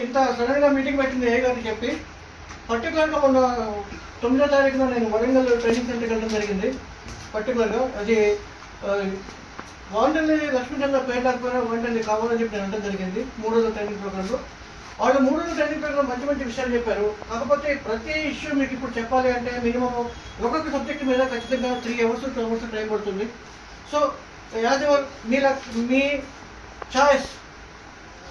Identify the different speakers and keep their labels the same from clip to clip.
Speaker 1: ఇంత సడన్గా మీటింగ్ పెట్టింది ఏ గారిని చెప్పి పర్టికులర్గా మొన్న 9వ తారీఖున నేను వరంగల్ ట్రైనింగ్ సెంటర్కి వెళ్ళడం జరిగింది. పర్టికులర్గా అది వాలంటీర్ని లక్ష్మీచంద్ర పేరు లేకపోయినా వాలంటీర్ని కావాలని చెప్పి నేను అనడం జరిగింది 3 రోజుల ట్రైనింగ్ ప్రోగ్రాంలో. వాళ్ళు 3 రోజుల ట్రైనింగ్ ప్రోగ్రామ్ మంచి మంచి విషయాలు చెప్పారు. కాకపోతే ప్రతి ఇష్యూ మీకు ఇప్పుడు చెప్పాలి అంటే మినిమం ఒక్కొక్క సబ్జెక్ట్ మీద ఖచ్చితంగా 3 hours 2 hours టైం పడుతుంది. సో యాజ్ ఎవర్ మీ చాయిస్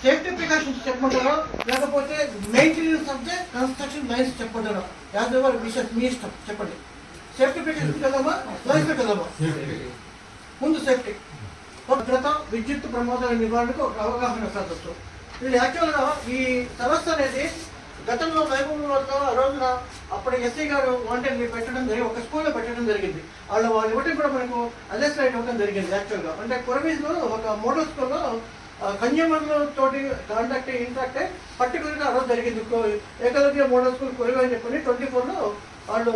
Speaker 1: సేఫ్టీ ప్రికాషన్స్ చెప్పమంటారా లేకపోతే maintenance of the construction lines చెప్పమంటారా? యాజ్ ఎవర్ విషయం మీ ఇష్టం, చెప్పండి. సేఫ్టీ ప్రికాషన్స్ వెళ్దామా లైన్స్కి వెళ్దామా? ముందు సేఫ్టీ, భద్రత, విద్యుత్ ప్రమాదాల నివారణకు అవగాహన సదస్సు. ఇది యాక్చువల్గా ఈ సదస్సు అనేది గతంలో మహబూబ్నగర్లో ఆ రోజున అప్పటి ఎస్సీ గారు వాలంటీర్ని పెట్టడం జరిగింది, ఒక స్కూల్లో పెట్టడం జరిగింది. వాళ్ళు ఇవ్వటం కూడా మనకు అదే స్లైడ్ ఇవ్వడం జరిగింది. యాక్చువల్గా అంటే కొరవీజ్లో ఒక మోడల్ స్కూల్లో కన్జ్యూమర్ల తోటి ఇంట్రాక్ట్ పర్టికులర్గా ఆ రోజు జరిగింది. ఏకలవ్య మోడల్ స్కూల్ కొరవి అని చెప్పని 24లో వాళ్ళు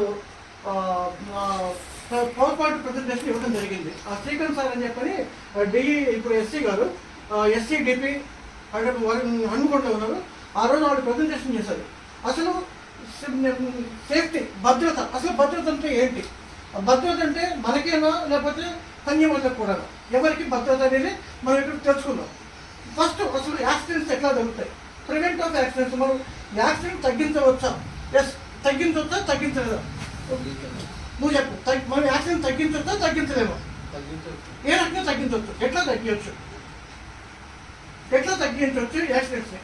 Speaker 1: పవర్ పాయింట్ ప్రజెంటేషన్ ఇవ్వడం జరిగింది. ఆ శ్రీకాంత్ సార్ అని చెప్పని డిఈ ఇప్పుడు ఎస్సీ గారు ఎస్సీ డిపి హన్మకొండలో ఉన్నారు. ఆ రోజు వాళ్ళు ప్రజెంటేషన్ చేశారు. అసలు సేఫ్టీ, భద్రత, అసలు భద్రత అంటే ఏంటి? భద్రత అంటే మనకేనా లేకపోతే కన్జ్యూమర్లకు కూడా? ఎవరికి భద్రత అనేది మనం ఇక్కడ తెలుసుకుందాం. ఫస్ట్ అసలు యాక్సిడెంట్స్ ఎట్లా జరుగుతాయి, ప్రివెంట్ ఆఫ్ యాక్సిడెంట్స్. మనం యాక్సిడెంట్ తగ్గించవచ్చా? ఎస్, తగ్గించవచ్చా తగ్గించలేదా? నువ్వు చెప్పు. మనం యాక్సిడెంట్ తగ్గించవచ్చా తగ్గించలేమా? ఏ రకంగా తగ్గించవచ్చు? ఎట్లా తగ్గించవచ్చు యాక్సిడెంట్స్ని?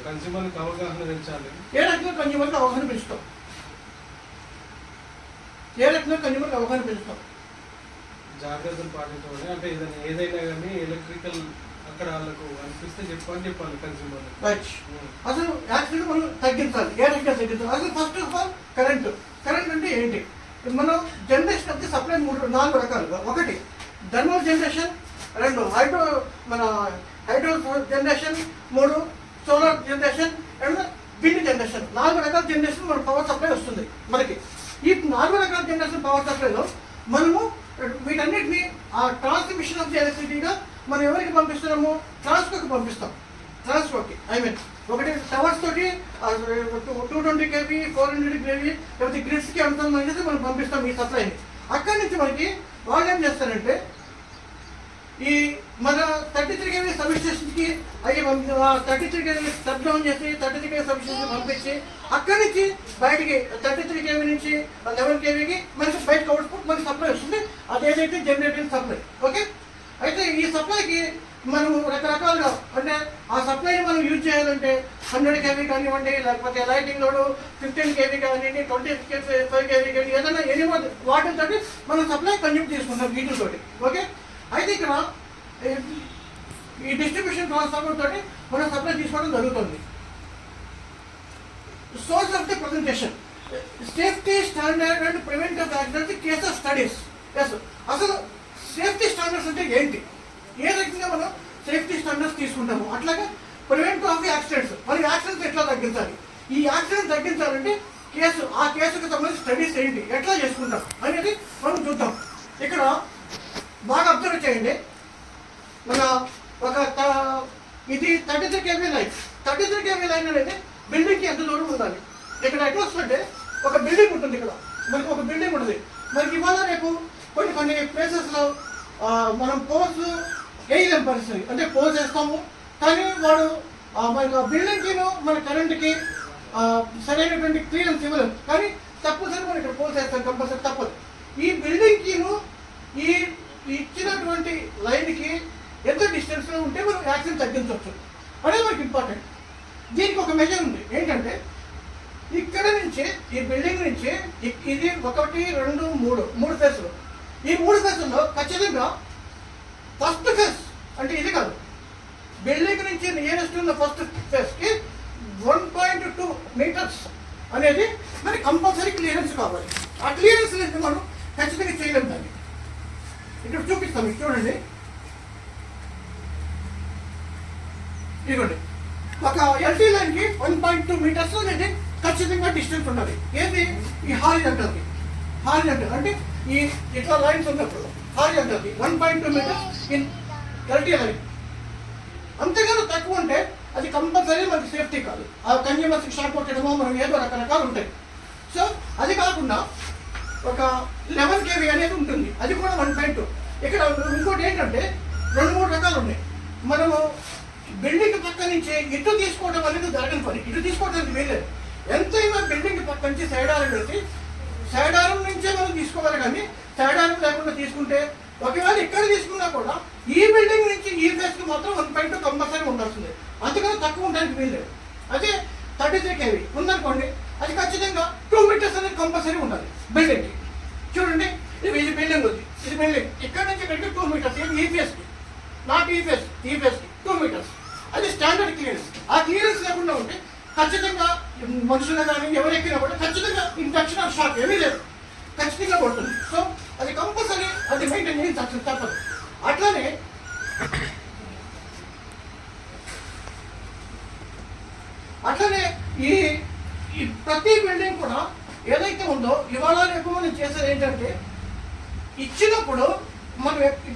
Speaker 2: కన్స్యూమర్కి అవగాహన పెంచాలి.
Speaker 1: ఏ రకంగా కన్జ్యూమర్కి అవగాహన పెంచుతాం?
Speaker 2: జాగ్రత్తలు పాటించాలి. అంటే ఏదైనా కానీ ఎలక్ట్రికల్ అక్కడ వాళ్ళకు అనిపిస్తే చెప్పాలి కన్స్యూమర్.
Speaker 1: అసలు యాక్సిడెంట్ మనం తగ్గించాలి. ఏ రకంగా తగ్గించాలి? అసలు ఫస్ట్ ఆఫ్ ఆల్ కరెంట్ అంటే ఏంటి? మనం జనరేషన్ ఆఫ్ ది సప్లై 4 రకాలుగా. ఒకటి thermal generation, 2 hydro generation, 3 solar generation and wind generation. 4 రకాల జనరేషన్ మన పవర్ సప్లై వస్తుంది మనకి. ఈ 4 రకాల జనరేషన్ పవర్ సప్లైలో మనము వీటన్నిటిని ఆ ట్రాన్స్మిషన్ ఆఫ్ ది ఎలక్ట్రిసిటీగా మనం ఎవరికి పంపిస్తున్నాము? ట్రాన్స్కోకి పంపిస్తాం. ట్రాన్స్కోకి ఒకటి టవర్స్ తోటి 220 kV 400 kV లేకపోతే గ్రిడ్స్కి అనుసంధానం చేసి మనం పంపిస్తాం ఈ సప్లైని. అక్కడి నుంచి మనకి వాళ్ళు ఏం చేస్తారంటే ఈ మన 33 kV సబ్స్టేషన్కి 33 kV స్టెప్ డౌన్ చేసి 33 kV సబ్స్టేషన్ పంపించి అక్కడి నుంచి బయటికి 33 kV నుంచి 11 kVకి మనకి బయటకు అవుట్పుట్ మనకి సప్లై వస్తుంది. అదేదైతే జనరేటింగ్ సప్లై. ఓకే, అయితే ఈ సప్లైకి మనం రకరకాలుగా అంటే ఆ సప్లైని మనం యూజ్ చేయాలంటే 100 kV కానివ్వండి, లేకపోతే లైటింగ్ లోడ్ 15 kV కానివ్వండి, 25 kV కానీ ఏదైనా ఎనీ వాటితో మనం సప్లై కన్జ్యూమ్ చేసుకుంటాం వీటితోటి. ఓకే, అయితే ఇక్కడ ఈ డిస్ట్రిబ్యూషన్ ట్రాన్స్ఫార్మర్ తోటి మనం సప్లై తీసుకోవడం జరుగుతుంది. Source of the presentation, safety standard and prevent of accidents case of studies. Yes, అసలు సేఫ్టీ స్టాండర్డ్స్ అంటే ఏంటి? ఏ రకంగా మనం సేఫ్టీ స్టాండర్డ్స్ తీసుకుంటాము? అట్లాగే ప్రివెంట్ ఆఫ్ యాక్సిడెంట్స్, మరి యాక్సిడెంట్స్ ఎట్లా తగ్గించాలి? ఈ యాక్సిడెంట్ తగ్గించాలంటే ఆ కేసుకు సంబంధించి స్టడీస్ ఏంటి, ఎట్లా చేసుకుంటాం అనేది మనం చూద్దాం. ఇక్కడ బాగా అబ్జర్వ్ చేయండి. మన ఇది 33 kV లైన్. 33 kV లైన్ అనేది బిల్డింగ్కి ఎంత దూరం ఉండాలి? ఇక్కడ ఎట్లా వస్తుందంటే ఒక బిల్డింగ్ ఉంటుంది, ఇక్కడ మనకి ఒక బిల్డింగ్ ఉంటుంది. మనకి ఇవాళ రేపు కొన్ని ప్లేసెస్లో మనం పోల్స్ వేయలేం పరిస్థితి. అంటే పోల్స్ వేస్తాము కానీ వాడు మనకి ఆ బిల్డింగ్కి మన కరెంట్కి సరైనటువంటి క్లియరెన్స్ ఇవ్వలేము. కానీ తప్పనిసరి మనం ఇక్కడ పోల్స్ వేస్తాం, కంపల్సరీ తప్పదు. ఈ బిల్డింగ్కి ఈ ఇచ్చినటువంటి లైన్కి ఎంత డిస్టెన్స్లో ఉంటే మనం యాక్సిడెంట్ తగ్గించవచ్చు అనేది మనకి ఇంపార్టెంట్. దీనికి ఒక మెజర్ ఉంది. ఏంటంటే ఇక్కడ నుంచి ఈ బిల్డింగ్ నుంచి ఇది 1 2 3 ఫేస్లు. ఈ 3 ఫేస్ల్లో ఖచ్చితంగా ఫస్ట్ ఫేస్ అంటే ఇది కాదు, బిల్డింగ్ నుంచి నియరెస్ట్ ఉన్న ఫస్ట్ ఫేస్కి 1.2 meters అనేది మనకి కంపల్సరీ క్లియరెన్స్ కావాలి. ఆ క్లియరెన్స్ అనేది మనం ఖచ్చితంగా చేయలేము. దాన్ని ఇక్కడ చూపిస్తాం, మీకు చూడండి. ఇదిగోండి, ఒక ఎల్టీ లైన్కి 1.2 meters అనేది ఖచ్చితంగా డిస్టెన్స్ ఉన్నది. ఏది? ఈ హారిజాంటల్కి. హారిజాంటల్ అంటే ఈ ఇట్లా లైన్స్ ఉన్నప్పుడు హారిజాంటల్కి 1.2 meters ఇన్ ఎల్టీ లైన్. అంతేగాని తక్కువ ఉంటే అది కంపల్సరీ మనకి సేఫ్టీ కాదు. ఆ కన్జ్యూమర్స్కి షాక్ కొట్టడమో మనం ఏదో రకరకాలు ఉంటాయి. సో అది కాకుండా ఒక 11 kV అనేది ఉంటుంది, అది కూడా 1.2. ఇక్కడ ఇంకోటి ఏంటంటే 2-3 రకాలు ఉన్నాయి. మనము బిల్డింగ్ పక్క నుంచి ఇటు తీసుకోవడం అనేది జరగని పని, ఇటు తీసుకోవడానికి వీల్లేదు. ఎంతైనా బిల్డింగ్ పక్క నుంచి సైడ్ ఆరం పెట్టి సైడ్ ఆరం నుంచే మనం తీసుకోవాలి. కానీ సైడ్ ఆరం లేకుండా తీసుకుంటే ఒకవేళ ఇక్కడ తీసుకున్నా కూడా ఈ బిల్డింగ్ నుంచి ఈ ఫేస్కి మాత్రం 1.2 కంపల్సరీ ఉండాల్సిందే, అంతకన్నా తక్కువ ఉండడానికి వీల్లేదు. అదే 33 kV ఉందనుకోండి, అది ఖచ్చితంగా 2 మీటర్స్ అనేది కంపల్సరీ ఉండాలి బిల్డింగ్కి. చూడండి, ఇది బిల్డింగ్ ఉంది, ఇది బిల్డింగ్ ఇక్కడ నుంచి ఇక్కడికి 2 మీటర్స్, ఈ ఫేస్కి, నాట్ ఈ ఫేస్కి 2 మీటర్స్. అది స్టాండర్డ్ క్లియరెన్స్. ఆ క్లియరెన్స్ లేకుండా ఉంటే ఖచ్చితంగా మనుషులు కానీ ఎవరెక్కినా కూడా ఖచ్చితంగా ఇన్ఫెక్షన్ ఆఫ్ షాక్ ఏమీ లేదు, ఖచ్చితంగా పడుతుంది. సో అది కంపల్సరీ అది మెయింటైన్ చేయాల్సి తప్పదు. అట్లనే ఈ ప్రతి బిల్డింగ్ కూడా ఏదైతే ఉందో ఇవాళ రేపు మనం చేసేది ఏంటంటే ఇచ్చినప్పుడు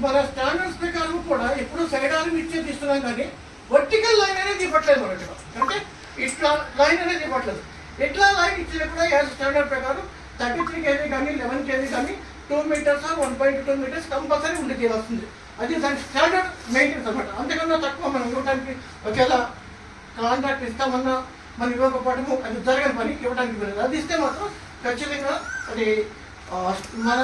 Speaker 1: మన స్టాండర్డ్స్ ప్రకారం కూడా ఎప్పుడు సైడ్ ఆర్మ్ ఇచ్చేది ఇస్తున్నాం, కానీ వర్టికల్ లైన్ అనేది ఇవ్వట్లేదు మనకి. అంటే ఇట్లా లైన్ అనేది ఇవ్వట్లేదు. ఇట్లా లైన్ ఇచ్చేది కూడా యాజ్ స్టాండర్డ్ ప్రకారం 33 kV కానీ 11 kV కానీ 2 మీటర్స్ 1.2 మీటర్స్ కంపల్సరీ ఉండి తీరాల్సింది. అది దాని స్టాండర్డ్ మెయింటెన్స్ అనమాట. అంతకన్నా తక్కువ మనం ఇవ్వడానికి ఒకవేళ కాంట్రాక్ట్ ఇస్తామన్నా మనం ఇవ్వకపోవడము అది జరగని పని, ఇవ్వడానికి వెళ్ళదు. అది ఇస్తే మాత్రం ఖచ్చితంగా అది మన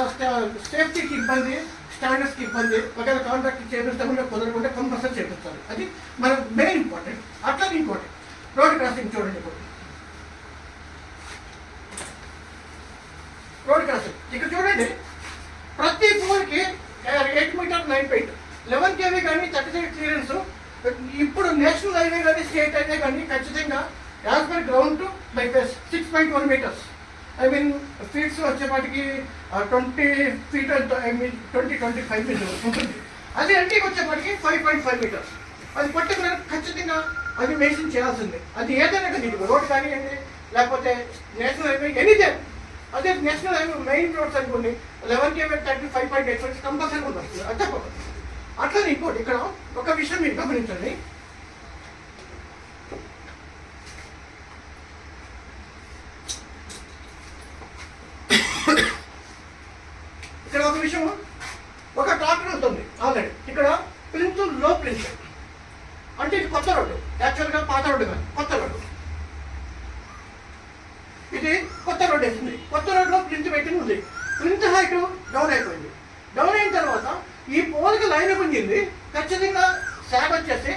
Speaker 1: సేఫ్టీకి ఇబ్బంది, స్టాండర్డ్స్కి ఇబ్బంది. ఒకవేళ కాంట్రాక్ట్ చేపిస్తామంటే కుదరకుండా కంపల్సరీ చేపిస్తారు. అది మన మెయిన్ ఇంపార్టెంట్. అట్లా ఇంపార్టెంట్ రోడ్ క్రాసింగ్ చూడండి. ఇప్పుడు రోడ్ క్రాసింగ్ ఇక్కడ చూడండి, ప్రతి పోల్కి 8 మీటర్ 9 ఫీట్ 11 kV కానీ 33 క్లియరెన్స్. ఇప్పుడు నేషనల్ హైవే కానీ స్టేట్ హైవే కానీ ఖచ్చితంగా as per ground to by face 6.1 meters. I mean feets వచ్చేపాటికి 20 ఫీట్, ఐ మీన్ 20-25 మీటర్స్ ఉంటుంది. అది అంటే వచ్చేపాటికి 5.5 మీటర్స్. అది పర్టికులర్ ఖచ్చితంగా అది మెన్షన్ చేయాల్సిందే. అది ఏదైనా కానీ రోడ్ కానివ్వండి, లేకపోతే నేషనల్ హైవే ఎనీదే. అదే నేషనల్ హైవే మెయిన్ రోడ్స్ అనుకోండి 11 kV 35.8 ఫీట్స్ కంపల్సరీ ఉంటుంది. అది తప్పదు. అట్లనే ఇంకోటి ఇక్కడ ఒక విషయం మీరు గమనించండి. ఇక్కడ ఒక విషయం, ఒక ట్రాక్టర్ ఉంటుంది ఆల్రెడీ. ఇక్కడ ప్లింత్ లో ప్లింత్ అంటే ఇది కొత్త రోడ్డు, యాక్చువల్గా పాత రోడ్డు కాదు, కొత్త రోడ్డు. ఇది కొత్త రోడ్డు వేసింది. కొత్త రోడ్లో ప్లింత్ పెట్టింది ఉంది. ప్లింత్ హైట్ డౌన్ అయిపోయింది. డౌన్ అయిన తర్వాత ఈ పోల్కి లైన్ గుంజింది. ఖచ్చితంగా శాఖ వచ్చేసి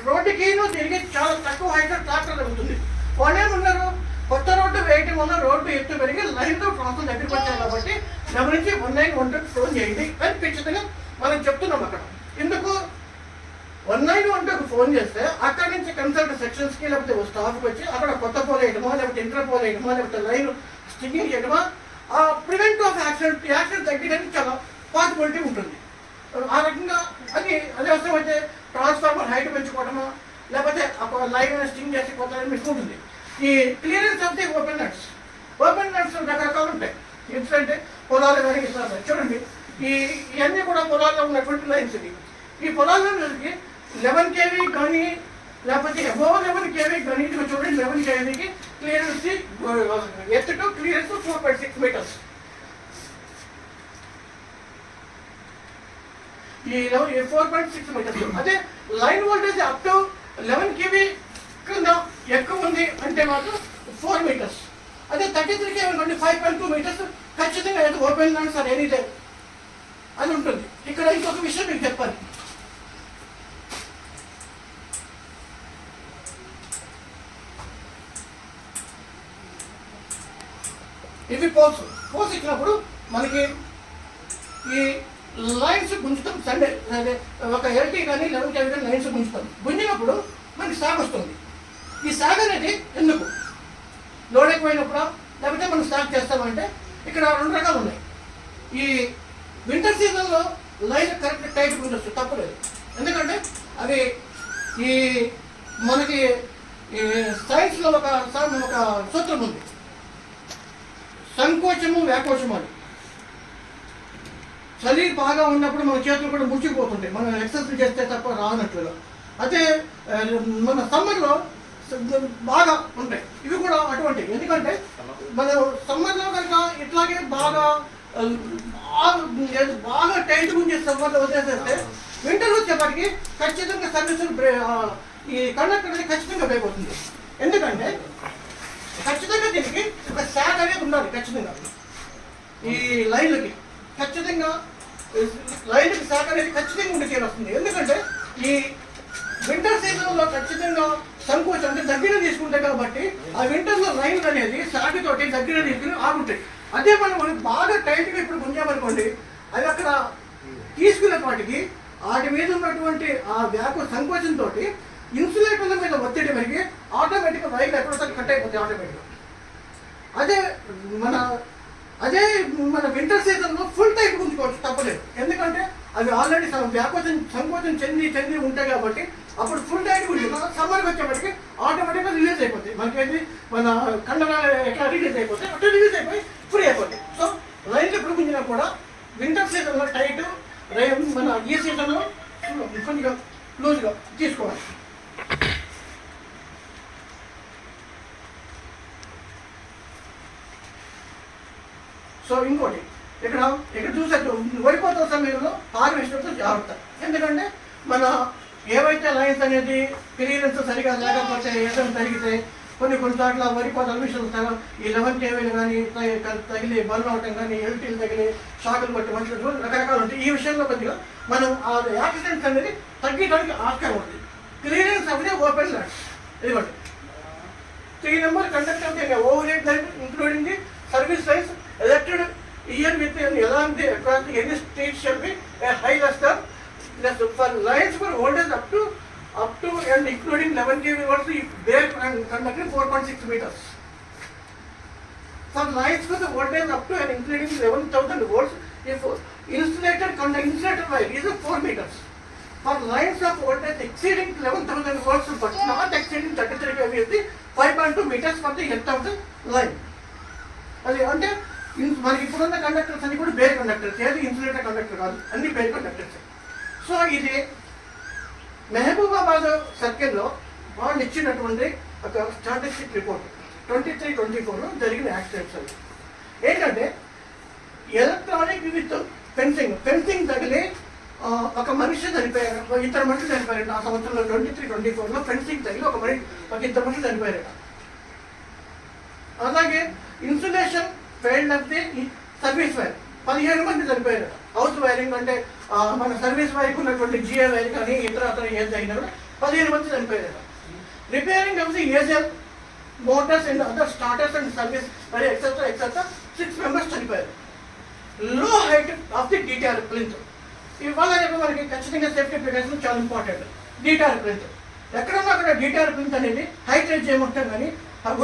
Speaker 1: రోడ్డుకి తిరిగి చాలా తక్కువ హైట్ ట్రాక్టర్ జరుగుతుంది. వాళ్ళేమున్నారు, కొత్త రోడ్డు వేయటం వల్ల రోడ్డు ఎత్తు పెరిగి లైన్తో ట్రాన్స్ఫర్ దగ్గరికి వచ్చాయి. కాబట్టి గమనించి 1912 ఫోన్ చేయండి అని ఖచ్చితంగా మనం చెప్తున్నాం. అక్కడ ఎందుకు 1912 ఫోన్ చేస్తే అక్కడి నుంచి కన్సల్ట్ సెక్షన్స్కి లేకపోతే స్టాఫ్కి వచ్చి అక్కడ కొత్త పోల్ వేయడమా, లేకపోతే ఇంటర్ పోల్ వేయడమా, లేకపోతే లైన్ స్టింగింగ్ చేయడమా, ఆ ప్రివెంట్ ఆఫ్ యాక్సిడెంట్ తగ్గడానికి చాలా పాసిబిలిటీ ఉంటుంది. ఆ రకంగా అది అవసరం అయితే ట్రాన్స్ఫార్మర్ హైట్ పెంచుకోవడమా, లేకపోతే లైన్ స్టింగ్ చేసి కొత్త మీకు ఉంటుంది. ఈ clearance of the open nuts రకరకాలు ఉంటాయి. ఎందుకంటే పొలాలు కానీ ఇస్తారు. చూడండి, ఇవన్నీ కూడా పొలాల్లో ఉన్నటువంటి లైన్స్. ఈ పొలాలకి 11 kV కానీ లేకపోతే అబోవ్ 11 kV కానీ ఇది చూడండి, 11 kVకి క్లియరెన్స్ ఎత్తు క్లియరెన్స్ 4.6 మీటర్స్. ఈ 4.6 మీటర్స్. అదే line voltage up to 11 kV కింద ఎక్కువ ఉంది అంటే మాత్రం 4 మీటర్స్. అదే 33 kV నుండి 5.2 మీటర్స్ ఖచ్చితంగా ఏదో ఓపెన్ ల్యాండ్ సార్ ఎనీదే అది ఉంటుంది. ఇక్కడ ఇంకొక విషయం మీకు చెప్పాలి. ఇవి పోల్స్ ఇచ్చినప్పుడు మనకి ఈ లైన్స్ గుంజుతాం. సండే అదే ఒక ఎల్టీ కానీ 11 kV కానీ లైన్స్ గుంజుతాం. గుంజినప్పుడు మనకి సాగ్ వస్తుంది. ఈ సాగ్ అనేది ఎందుకు, లోడ్ ఎక్కువైనప్పుడు లేకపోతే మనం స్టాక్ చేస్తామంటే ఇక్కడ 2 రకాలు ఉన్నాయి. ఈ వింటర్ సీజన్లో లైన్ కరెక్ట్ టైట్ గుంజొచ్చు, తప్పలేదు. ఎందుకంటే అవి ఈ మనకి సైన్స్లో ఒక సూత్రం ఉంది, సంకోచము వ్యాకోచము అని. చలి బాగా ఉన్నప్పుడు మన చేతులు కూడా ముచ్చిపోతుంటాయి, మనం ఎక్సర్సైజ్ చేస్తే తప్ప రానట్లుగా. అదే మన సమ్మర్లో బాగా ఉంటాయి. ఇవి కూడా అటువంటివి. ఎందుకంటే మన సమ్మర్లో కనుక ఇట్లాగే బాగా బాగా టైట్ గుంజే సమ్మర్లో వదిలేసేస్తే వింటర్ వచ్చేప్పటికి ఖచ్చితంగా సర్వీసులు ఈ కండక్టర్ అనేది ఖచ్చితంగా బ్రేక్ అవుతుంది. ఎందుకంటే ఖచ్చితంగా దీనికి ఒక శాక్ అనేది ఉండాలి. ఖచ్చితంగా ఈ లైన్లకి ఖచ్చితంగా లైన్కి శాక్ అనేది ఖచ్చితంగా ఉండి వస్తుంది. ఎందుకంటే ఈ వింటర్ సీజన్లో ఖచ్చితంగా సంకోచం అంటే దగ్గర తీసుకుంటాయి కాబట్టి ఆ వింటర్లో లైన్ అనేది శాక్ తోటి దగ్గర తీసుకుని ఆగుంటాయి. అదే మనం బాగా టైట్గా ఇప్పుడు గుంజామనుకోండి, అది అక్కడ తీసుకునే వాటికి వాటి మీద ఉన్నటువంటి ఆ సంకోచంతో ఇన్సులేటర్ల మీద ఒత్తిడి పెరిగి ఆటోమేటిక్గా వైర్ ఎక్కడో కట్ అయిపోతాయి ఆటోమేటిక్గా. అదే మన వింటర్ సీజన్లో ఫుల్ టైప్ గుంజుకోవచ్చు, తప్పలేదు. ఎందుకంటే అవి ఆల్రెడీ సంకోచం చెంది ఉంటాయి కాబట్టి అప్పుడు ఫుల్ టైట్ గుంజుకున్నా సమ్మర్కి వచ్చేప్పటికి ఆటోమేటిక్గా రిలీజ్ అయిపోతాయి. మనకేంటి మన కండరాలు ఎట్లా రిలీజ్ అయిపోతాయి అట్లా రిలీజ్ అయిపోయి ఫ్రీ అయిపోతాయి. సో లైన్లు ఎప్పుడు గుంజినా కూడా వింటర్ సీజన్లో టైట్, మన ఈ సీజన్లో కొంచెం లూజ్గా తీసుకోవాలి. సో ఇంకోటి ఇక్కడ చూసారు వరిపోతున్న సమయంలో హార్వెస్టర్తో జాగ్రత్త. ఎందుకంటే మన ఏవైతే లైన్స్ అనేది క్లియరెన్స్ సరిగా లేకపోతే ఏదైనా తగిలితే కొన్నిసార్లు వరిపోత మిషన్లు ఈ 11 కేవీలు కానీ తగిలి బర్న్ అవటం కానీ ఎల్టీలు తగిలి షాకులు కొట్టి మనుషులు రకరకాలు ఉంటాయి. ఈ విషయంలో కొద్దిగా మనం ఆ యాక్సిడెంట్స్ అనేది తగ్గడానికి ఆస్కారం ఉంటుంది. క్లియరెన్స్ అనేది ఓపెన్ ల్యాండ్. ఇదిగోండి 3 number conductor over head line including the service lines elected year with along the across any street shall be a high luster for lines for voltage up to and including 11 kV volts bare and conducted 4.6 meters. For lines for the voltage up to and including 11,000 volts if insulated wire is 4 meters. For lines of voltage exceeding 11,000 volts but not exceeding 33 kV is 5.2 meters for the length of the line. అది అంటే మనకి ఇప్పుడున్న conductors అన్ని కూడా bear conductors, ఏది insulator conductor కాదు, అన్ని bear conductors. So ఇది మహబూబాబాద్ సర్కిల్లో వాళ్ళు ఇచ్చినటువంటి ఒక స్టాటిస్టిక్ రిపోర్ట్ 23-24లో జరిగిన యాక్సిడెంట్స్ అవి ఏంటంటే ఎలక్ట్రానిక్ విత్ ఫెన్సింగ్ తగిలి ఒక మనిషి చనిపోయారు, ఇద్దరు మనుషులు చనిపోయారు. ఆ సంవత్సరంలో 23-24లో ఫెన్సింగ్ తగిలి ఒక ఇద్దరు మనుషులు చనిపోయారు. అలాగే insulation failed of the service wire 15 మంది చనిపోయారు. హౌస్ వైరింగ్ అంటే మన సర్వీస్ వైర్కి ఉన్నటువంటి జిఏ వైర్ కానీ ఇతర ఏది తగినా కూడా 15 మంది చనిపోయారు. Repairing of the aged motors and other starters and service మరి ఎక్సెట్రా 6 మెంబర్స్ చనిపోయారు. Low height of the DTR plinth ఇవాళ రేపు మనకి ఖచ్చితంగా సేఫ్టీ ప్రికాషన్ చాలా ఇంపార్టెంట్. డీటీఆర్ ప్లింత్ ఎక్కడన్నా అక్కడ డీటీఆర్ ప్లింత్ అనేది హైట్ రేజ్ చేయమంటాం కానీ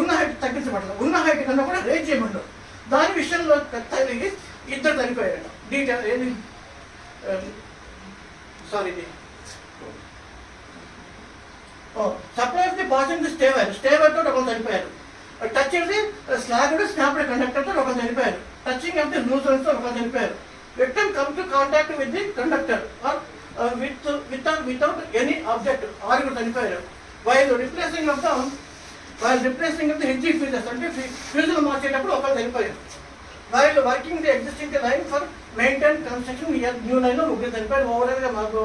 Speaker 1: ఉన్న హైట్ తగ్గించబడదు, ఉన్న హైట్ కన్నా కూడా రేజ్ చేయమంటారు. దాని విషయంలో తగిలి ఇద్దరు చనిపోయారు. డీటీఆర్ ఏది supply of the passing the stay wire తోటి ఒకరు చనిపోయారు. Touch the slag snapped conductor తో ఒకరు చనిపోయారు. టచింగ్ ఆఫ్ ది లూజర్స్ తో ఒకరు చనిపోయారు. Victim come to contact with the conductor or without any object ఆరుగురు చనిపోయారు. While replacing of the HG fuses అంటే ఫ్యూజులు మార్చేటప్పుడు ఒకరు చనిపోయారు. While working the existing line for maintain construction new లైన్లో ముగ్గురు చనిపోయారు. ఓవరాల్గా మాకు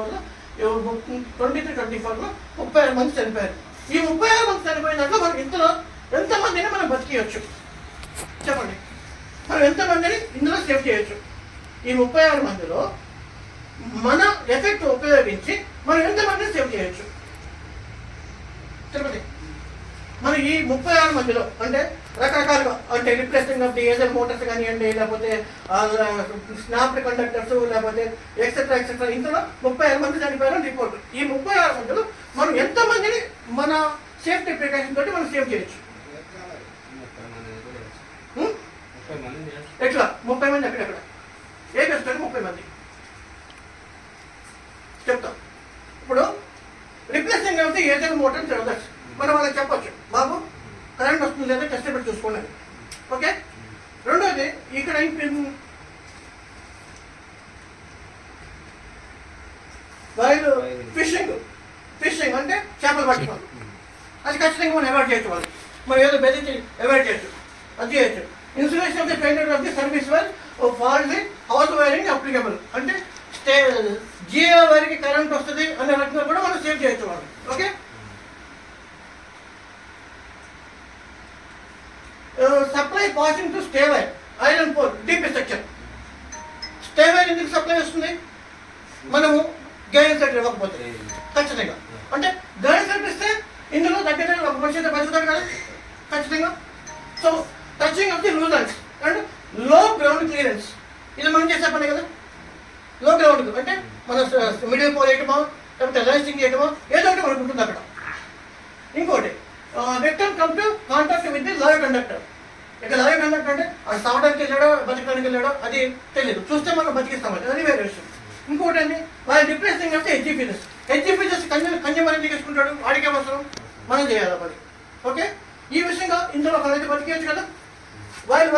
Speaker 1: 23-24లో 36 మంది చనిపోయారు. ఈ 36 మంది చనిపోయిన దాంట్లో మనం ఇందులో ఎంతమందిని మనం బతికేయచ్చు చెప్పండి? మనం ఎంతమందిని ఇందులో సేవ్ చేయొచ్చు? ఈ 36 మందిలో మన ఎఫెక్ట్ ఉపయోగించి మనం ఎంతమందిని సేవ్ చేయొచ్చు చెప్పండి? మనం ఈ 36 మందిలో అంటే రకరకాలుగా అంటే replacing of the aged Motors కానివ్వండి, లేకపోతే స్నాప్డ్ కండక్టర్స్, లేకపోతే ఎక్సెట్రా ఇంతలో 36 మంది చనిపోయారని రిపోర్ట్. ఈ 36 మందిలో మనం ఎంతమందిని మన సేఫ్టీ ప్రికాషన్ తోటి మనం సేవ్ చేయొచ్చు? ఎట్లా 30 మంది ఎక్కడెక్కడ ఏ కష్టాలు 30 మంది చెప్తాం. ఇప్పుడు replacing of the aged motors others మనం వాళ్ళకి చెప్పచ్చు, బాబు కరెంట్ వస్తుంది లేదా కష్టపడి చూసుకోండి. ఓకే. రెండోది ఇక్కడ ఫిషింగ్ అంటే అవాయిడ్ చేయొచ్చు, అది చేయొచ్చు. Insulation of the failure of the service wire for the house wiring applicable అంటే జియో వైర్కి కరెంట్ వస్తుంది అనే రకంగా కూడా మనం సేవ్ చేయొచ్చు వాళ్ళు. Okay, supply passing to stay wire iron pole deep structure. Stay wire ఎందుకు సప్లై వస్తుంది? మనము గైడెన్స్ లెటర్ ఇవ్వకపోతే ఖచ్చితంగా, అంటే గైడెన్స్ లెటర్ ఇస్తే ఇందులో దగ్గర ఒక మనిషి అయితే బతుకుతాడు కదా ఖచ్చితంగా. So touching of the losers and లో గ్రౌండ్ క్లియరెన్స్, ఇది మనం చేసే పని కదా. లో గ్రౌండ్ అంటే మన మిడిల్ పోల్ వేయటమో లేకపోతే లైస్టింగ్ చేయటమో ఏదో ఒకటి మనకు ఉంటుంది అక్కడ. ఇంకోటి victim come to contact with the live conductor. ఇక లైవ్ కండక్టర్ అంటే అది సావడానికి వెళ్ళాడో బతకడానికి వెళ్ళాడో అది తెలియదు, చూస్తే మనం బతికిస్తామని, అది వేరే విషయం. ఇంకోటి అండి వాళ్ళ రిప్లేసింగ్ అంటే హెచ్జిపిఎస్. హెచ్జిపిఎస్ కన్జ్యూమర్ ఎందుకు తీసుకుంటాడు? వాడికి అవసరం, మనం చేయాలి పని. ఓకే, ఈ విషయంగా ఇందులో ఒకరైతే బతికేయచ్చు కదా. While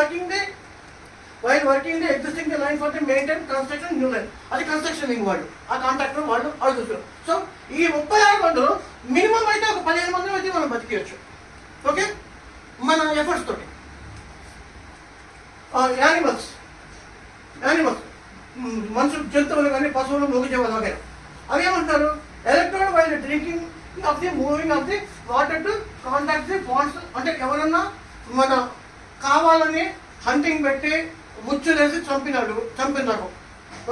Speaker 1: working the existing the line for the maintain construction new line, అది కన్స్ట్రక్షన్ వాళ్ళు ఆ కాంట్రాక్టర్ వాళ్ళు అడుగుతున్నారు. సో ఈ 36 మందిలో మినిమం అయితే ఒక 15 మంది అయితే మనం బతికేయచ్చు. ఓకే, మన ఎఫర్ట్స్ తోటి. యానిమల్స్ మనుషులు, జంతువులు కానీ పశువులు, మూగజీవులు వగైరా అవి ఏమంటారు? Electron while drinking of the moving of the water to contact the ponds. అంటే ఎవరన్నా మన కావాలని హంటింగ్ పెట్టి ముచ్చులేసి చంపినారు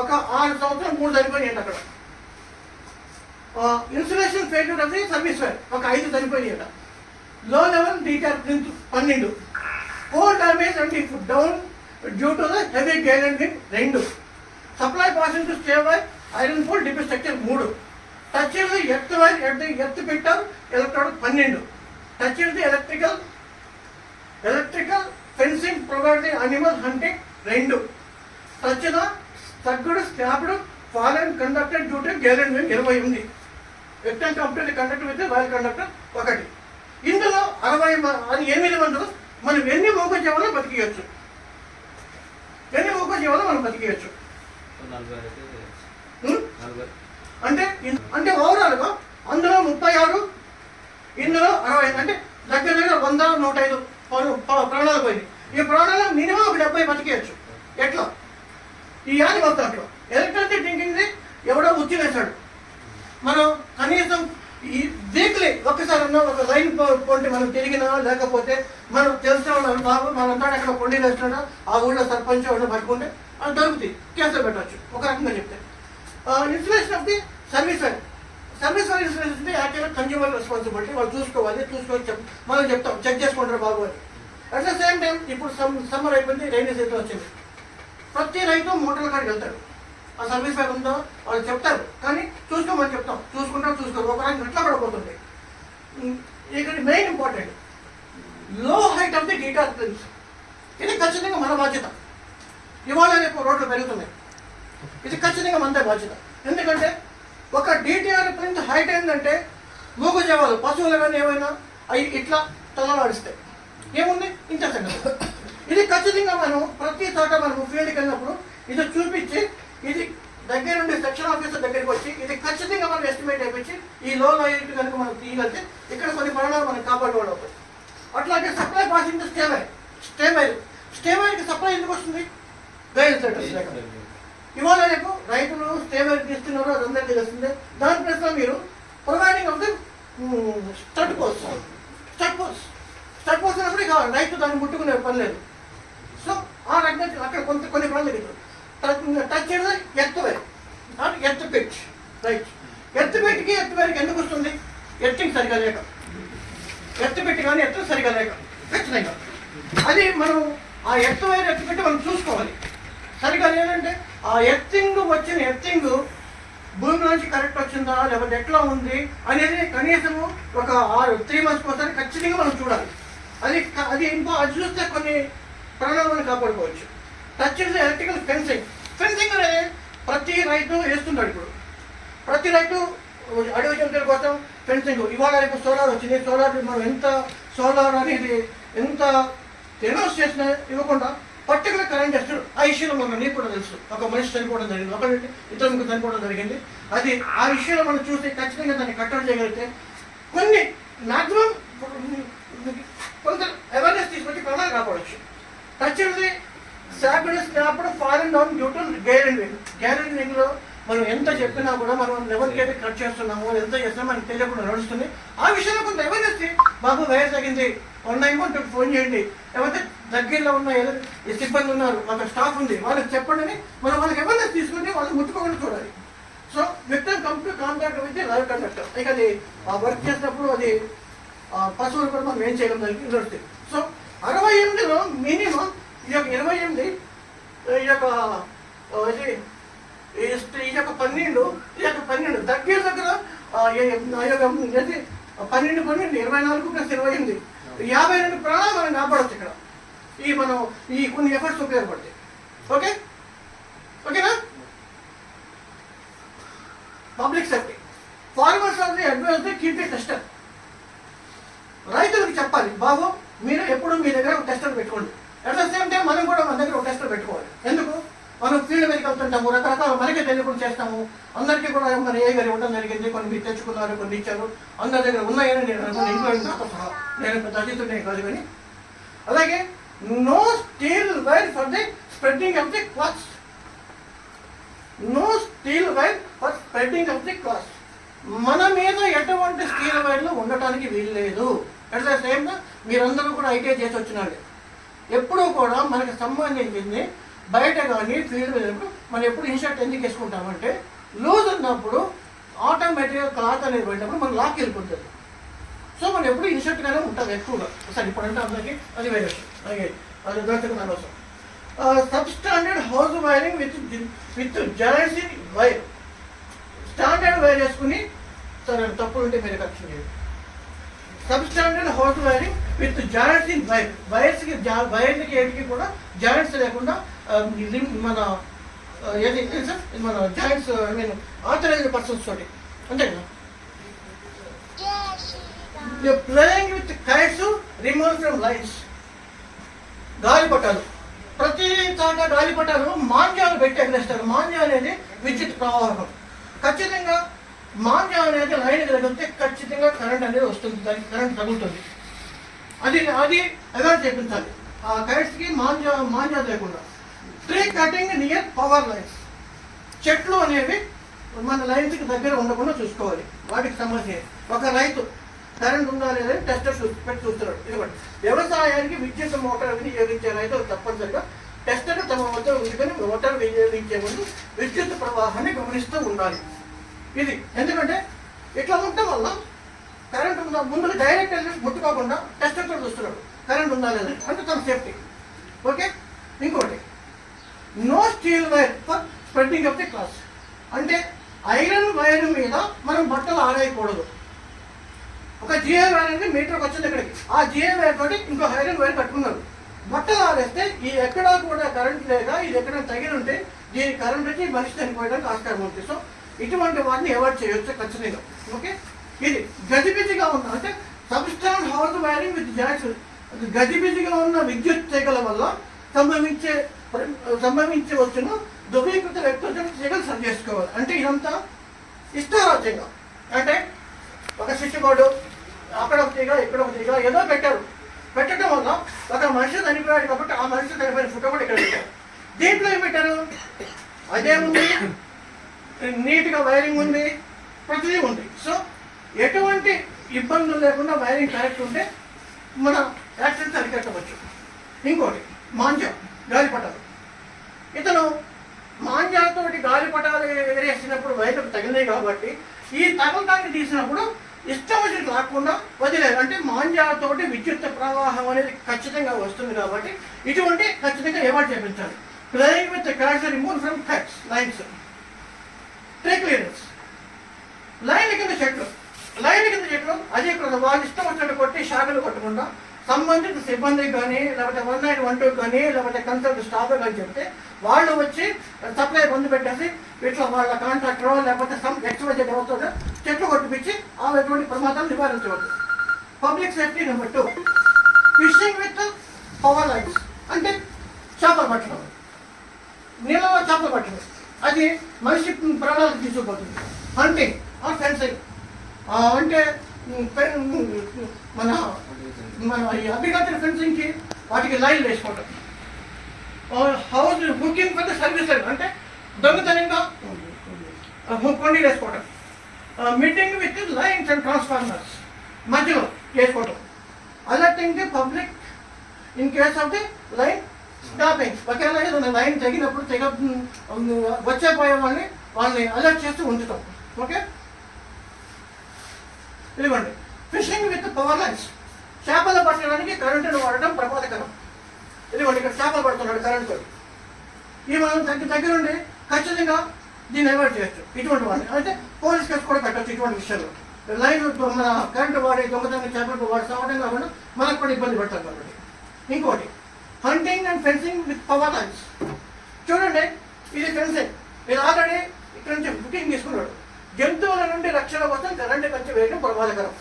Speaker 1: ఒక 6 సంవత్సరాలు 3 చనిపోయినాయి అక్కడ. Insulation failure of the service wire ఒక 5 చనిపోయినాయి. Low level DTR 12. Core damage and if down due to the heavy gale and wind 2. Supply passing to stay wire iron pole deep structure 3. Touch the earth wire earth pitter electronic 12. Touch the electrical fencing provide the animal hunting 2. Touch the స్టగ్డ్ stopped fallen conductor due to gale and wind 20. Victim complete conductor with wire conductor 1. ఇందులో 8 మందులు మనం ఎన్ని మూగజీవాలను బతికేయచ్చు, అంటే ఓవరాల్గా అందులో 36, ఇందులో 60, అంటే దగ్గర 100, 105 ప్రాణాలు పోయింది. ఈ ప్రాణాలు మినిమం ఒక 70 బతికేయచ్చు. ఎట్లా? ఈ యానిమల్ దాంట్లో ఎలక్ట్రిసిటీ డ్రింకింగ్ది ఎవడో ఉచ్చినేశాడు, మనం కనీసం ఈ వీక్లీ ఒక్కసారి ఒక లైన్ పొంటి మనం తిరిగినా లేకపోతే మనం తెలిసిన వాళ్ళు బాబు మనంతా అక్కడ పొండి వేస్తున్నాడో ఆ ఊళ్ళో సర్పంచ్ ఎవరైనా పట్టుకుంటే అది దొరుకుతుంది, కేసులో పెట్టవచ్చు ఒక రకంగా చెప్తే. Insulation of the service wire insulation అంటే యాక్చువల్గా కన్జ్యూమర్ రెస్పాన్సిబిలిటీ, వాళ్ళు చూసుకొని మనం చెప్తాం చెక్ చేసుకుంటారు బాబు అని. అట్ ద సేమ్ టైం ఇప్పుడు సమ్మర్ అయిపోయింది, రైనీ సీజన్ వచ్చింది, ప్రతి రైతు మోటార్ల కాడికి వెళ్తాడు. ఆ సర్వీస్ వైర్ ఉందో వాళ్ళు చెప్తారు, కానీ చూసుకోమని చెప్తాం, చూసుకోరు ఒక రకంగా ఎట్లా పడిపోతుంది. ఇక్కడ మెయిన్ ఇంపార్టెంట్ లో హైట్ ఆఫ్ ది డీటార్ ప్రిన్స్. ఇది ఖచ్చితంగా మన బాధ్యత. ఇవాళ రేపు రోడ్లు పెరుగుతున్నాయి, ఇది ఖచ్చితంగా మనదే బాధ్యత. ఎందుకంటే ఒక డిటిఆర్ ప్రింట్ హైట్ ఏంటంటే మూగజీవాలు పశువులు కానీ ఏమైనా అవి ఇట్లా తలలాడిస్తాయి, ఏముంది ఇంత సంగతి. ఇది ఖచ్చితంగా మనం ప్రతి చోట మనం ఫీల్డ్కి వెళ్ళినప్పుడు ఇది చూపించి, ఇది దగ్గర నుండి సెక్షన్ ఆఫీసర్ దగ్గరికి వచ్చి ఇది ఖచ్చితంగా మనం ఎస్టిమేట్ అయిపోయి ఈ లో లైట్ కనుక మనం తీయగలిగితే ఇక్కడ కొన్ని ప్రాణాలు మనం కాపాడుకోవడం అవుతాయి. అట్లాగే సప్లై పాసింగ్ స్టే వైర్కి సప్లై ఎందుకు వస్తుంది? గైడెన్స్ లెటర్స్ లేక. ఇవాళ రేపు రైతులు స్టే వైర్ తీస్తున్నారో అది అందరికీ తెలుస్తుంది. దాని ప్లేస్లో మీరు providing of the stud poles అన్నప్పుడు ఇక రైతు దాన్ని ముట్టుకునే పని లేదు. సో ఆ రకంగా అక్కడ కొన్ని పనులు లేదు. టచ్ చేయడం ఎర్త్ పిచ్ రైట్. ఎర్త్ పెట్టికి ఎందుకు వస్తుంది? ఎర్తింగ్ సరిగా లేక, ఎర్త్ పెట్టి కానీ సరిగా లేక ఖచ్చితంగా అది మనం ఆ ఎర్త్ పెట్టి మనం చూసుకోవాలి. సరిగా లేదంటే ఆ వచ్చిన ఎర్తింగ్ భూమి నుంచి కరెక్ట్ వచ్చిందా లేకపోతే ఎట్లా ఉంది అనేది కనీసము ఒక 3 months ఒకసారి ఖచ్చితంగా మనం చూడాలి. అది చూస్తే కొన్ని ప్రాణాలను కాపాడుకోవచ్చు. టచ్ ఎలక్ట్రికల్ ఫెన్సింగ్ అనేది ప్రతి రైతు వేస్తున్నాడు. ఇప్పుడు ప్రతి రైతు అడవి జంతువుల కోసం ఫెన్సింగ్. ఇవాళ రేపు సోలార్ వచ్చింది. సోలార్ మనం సోలార్ అనేది ఎంత ఎనౌన్స్ చేసినా ఇవ్వకుండా పర్టికులర్ కరెంట్ చేస్తాడు. ఆ విషయంలో నీకు కూడా తెలుసు, ఒక మనిషి చనిపోవడం జరిగింది, ఒకటి ఇతరులకు చనిపోవడం జరిగింది. అది ఆ విషయంలో మనం చూస్తే ఖచ్చితంగా దాన్ని కట్టడి చేయగలిగితే కొన్ని మ్యాక్సిమం కొంత అవేర్నెస్ తీసుకుని మనం ఎంత చెప్పినా కూడా మనం ఎవరికైతే కట్ చేస్తున్నామో ఎంత చేస్తున్నా మనకి తెలియకుండా నడుస్తుంది. ఆ విషయంలో కొంత అవేర్నెస్ బాబు వైర్ తగ్గింది 191 ఫోన్ చేయండి, లేకపోతే దగ్గరలో ఉన్న సిబ్బంది ఉన్నారు, అక్కడ స్టాఫ్ ఉంది, వాళ్ళకి చెప్పండి అని మనం వాళ్ళకి అవేర్నెస్ తీసుకుని వాళ్ళు ముట్టుకోకుండా చూడాలి. So victim come to contact with live conductor. ఇక అది వర్క్ చేసినప్పుడు అది పశువులు కూడా మనం ఏం చేయడం దానికి నడుస్తుంది. సో 68లో మినిమం ఈ యొక్క 28 ఈ యొక్క 12 ఈ యొక్క 12 దగ్గర 12 24 ప్లస్ 28 52 ప్రాణాలు మనం కాపాడచ్చు ఇక్కడ. ఈ మనం ఈ కొన్ని ఎఫర్ట్స్ ఉపయోగపడతాయి. ఓకే ఓకేనా. Public safety farmers are the advise the keep the tester. రైతులకు చెప్పాలి, బాబు మీరు ఎప్పుడు మీ దగ్గర ఒక టెస్టర్ పెట్టుకోండి. అట్ ద సేమ్ టైం మనం కూడా మన దగ్గర ఒక టెస్టర్ పెట్టుకోవాలి. ఎందుకు మనం ఫీల్డ్ మీదకి వెళ్తుంటాము, రకరకాల మనకే తెలియకుండా చేస్తాము. అందరికీ కూడా మన ఏ గారు ఉండడం జరిగింది, కొన్ని మీరు తెచ్చుకున్నారు, కొన్ని ఇచ్చారు, అందరి దగ్గర ఉన్నాయని నేను అనుకున్నాను, ఇంట్లో నాతో సహా. నేను పెద్ద అతిథుడే కాదు కానీ. అలాగే no steel wire for the spreading of the clothes. No steel wire for spreading of the clothes. మన మీద ఎటువంటి స్టీల్ వైర్లు ఉండటానికి వీల్లేదు. అట్ ద సేమ్ మీరందరూ కూడా ఐటీఐ చేసి వచ్చినారు. ఎప్పుడూ కూడా మనకు సంబంధించింది బయట కానీ ఫీల్డ్ మీద మనం ఎప్పుడు ఇన్షర్ట్ ఎందుకు వేసుకుంటామంటే లూజ్ ఉన్నప్పుడు ఆటోమేటిక్గా క్లాత్ అనేది పడినప్పుడు మనం లాక్ వెళ్ళిపోతుంది. సో మనం ఎప్పుడు ఇన్షర్ట్గానే ఉంటాం ఎక్కువగా. సరే ఇప్పుడు అంటే అందరికీ అది వేరే అలాగే అది దొరకడం అవసరం. Substandard house wiring with jealousy wire. Standard wire వేసుకుని సరే తప్పులు ఉంటే మీరు కరెక్షన్ చేయండి. Substandard house wiring with joints in wire. వైర్స్కి వైర్లకి ఏటికి కూడా జాయింట్స్ లేకుండా మన ఏది సార్ మన joints I mean authorised persons తోటి అంతే కదా. Playing with kites remove from lines. గాలిపటాలు ప్రతి చోట గాలిపటాలు మాంజాలు పెట్టి ఎగరేస్తారు. మాంజా అనేది విద్యుత్ ప్రవాహం. ఖచ్చితంగా మాంజా అనేది లైన్ తగిలితే ఖచ్చితంగా కరెంట్ అనేది వస్తుంది, దానికి కరెంట్ తగులుతుంది. అది అవాయిడ్ చేయించాలి ఆ కైట్స్కి మాంజా లేకుండా. Tree cutting near power lines. చెట్లు అనేవి మన లైన్స్కి దగ్గర ఉండకుండా చూసుకోవాలి. వాటికి సంబంధించి ఒక రైతు కరెంట్ ఉందా లేదని టెస్టర్ పెట్టి చూస్తున్నాడు. ఇదిగోండి వ్యవసాయానికి విద్యుత్ మోటార్ వినియోగించే రైతులు తప్పనిసరిగా టెస్టర్ తమ వద్ద ఉంచుకొని మోటార్ వినియోగించే ముందు విద్యుత్ ప్రవాహాన్ని గమనిస్తూ ఉండాలి. ఇది ఎందుకంటే ఇట్లా ఉండటం వల్ల కరెంట్ ఉందా ముందుకు డైరెక్ట్ వెళ్ళి ముట్టుకోకుండా టెస్టర్తో చూస్తున్నాడు కరెంట్ ఉందా లేదా అంటే తన సేఫ్టీ. ఓకే. ఇంకోటి no steel wire for spreading of the cloth. అంటే ఐరన్ వైర్ మీద మనం బట్టలు ఆడేయకూడదు. ఒక జిఏ వైర్ అనేది మీటర్కి వచ్చింది ఇక్కడికి, ఆ జిఏ వైర్ తోటి ఇంకో ఐరన్ వైర్ కట్టుకున్నారు. బట్టలు ఆడేస్తే ఈ ఎక్కడా కూడా కరెంట్ లేక ఇది ఎక్కడ తగిలి ఉంటే దీని కరెంట్ వచ్చి మనిషి చనిపోయడానికి ఆస్కారం ఉంటుంది. సో ఇటువంటి వాటిని అవాయిడ్ చేయవచ్చు ఖచ్చితంగా. ఓకే. ఇది గజిబిజిగా ఉన్న అంటే సబ్స్టాండ్ హౌస్ వైరింగ్ విత్ జాయింట్స్. గజిబిజిగా ఉన్న విద్యుత్ తీగల వల్ల సంభవించవచ్చున ధృవీకృత వ్యక్తులతో తీగలు సరి చేసుకోవాలి. అంటే ఇదంతా ఇష్టారాజ్యంగా అంటే ఒక స్విచ్ బోర్డు అక్కడ ఒక తీగ ఇక్కడ ఒక తీగ ఏదో పెట్టడం వల్ల ఒక మనిషి చనిపోయాడు కాబట్టి ఆ మనిషి చనిపోయిన ఫోటో కూడా ఇక్కడ పెట్టారు. దీంట్లో ఏం పెట్టారు, అదే ఉంది, నీట్గా వైరింగ్ ఉంది, ప్రతిదీ ఉంది. సో ఎటువంటి ఇబ్బందులు లేకుండా వైరింగ్ కరెక్ట్ ఉంటే మన యాక్సిడెంట్స్ అరికట్టవచ్చు. ఇంకోటి మాంజా గాలిపటాలు. ఇతను మాంజాతోటి గాలిపటాలు ఎగరేసినప్పుడు వైర్లకు తగిలినాయి కాబట్టి ఈ తగలటాన్ని తీసినప్పుడు ఇష్టం వచ్చి రాకుండా వదిలేదు. అంటే మాంజాతోటి విద్యుత్ ప్రవాహం అనేది ఖచ్చితంగా వస్తుంది కాబట్టి ఇటువంటి ఖచ్చితంగా అవాయిడ్ చేయించాలి. Playing with currents remove from cuts lines. Tree clearance. Line కింద చెట్లు అదే ఇక్కడ వాళ్ళు ఇష్టం వచ్చినట్టు కొట్టి షాకులు కొట్టకుండా సంబంధిత సిబ్బందికి కానీ లేకపోతే 1912 కానీ లేకపోతే కన్సల్ట్ స్టాఫ్ కానీ చెప్తే వాళ్ళు వచ్చి సప్లై బంద్ పెట్టేసి ఇట్లా వాళ్ళ కాంట్రాక్టర్ లేకపోతే ఎక్స్వైజెడ్ అవుతుందో చెట్లు కొట్టిపించి ఆ ఎటువంటి ప్రమాదాలు నివారించవచ్చు. Public safety number 2 fishing with power lines. అంటే చేపలు పట్టడం, నీళ్ళలో చేపలు పట్టడం, అది మనిషి ప్రాణాలకు తీసుకుపోతుంది. హంటింగ్ ఆర్ ఫెన్సింగ్ అంటే మన అగ్రికల్చర్ ఫెన్సింగ్కి వాటికి లైన్ వేసుకోవటం. House booking for the service అంటే దొంగతనంగా కొన్ని వేసుకోవటం, meeting with lines and transformers మధ్యలో వేసుకోవటం, alerting the public in case of the line stoppings. ఒకవేళ ఏదైనా లైన్ తగినప్పుడు వచ్చే పోయే వాళ్ళని అలర్ట్ చేస్తూ ఉంచుతాం. ఓకే, ఇదిగోండి ఫిషింగ్ విత్ పవర్ లైన్స్. చేపలు పట్టడానికి కరెంటును వాడటం ప్రమాదకరం. ఇదిగోండి ఇక్కడ చేపలు పడుతున్నాడు కరెంటు. ఈ మనం దగ్గర ఉండి ఖచ్చితంగా దీన్ని అవాయిడ్ చేయొచ్చు ఇటువంటి వాడిని. అయితే పోలీస్ కేసు కూడా పెట్టచ్చు ఇటువంటి విషయంలో. లైన్ మన కరెంటు వాడి దొంగతనం చేపలకు వాడి సావడం కాకుండా మనకు కూడా ఇబ్బంది పడతాం కాబట్టి. ఇంకోటి hunting and fencing with power lines. చూడండి ఇది ఫెన్సింగ్, ఇది ఆల్రెడీ ఇక్కడ నుంచి బుకింగ్ తీసుకున్నాడు. జంతువుల నుండి రక్షణ కోసం కరెంటు కంచె వేయడం ప్రమాదకరం.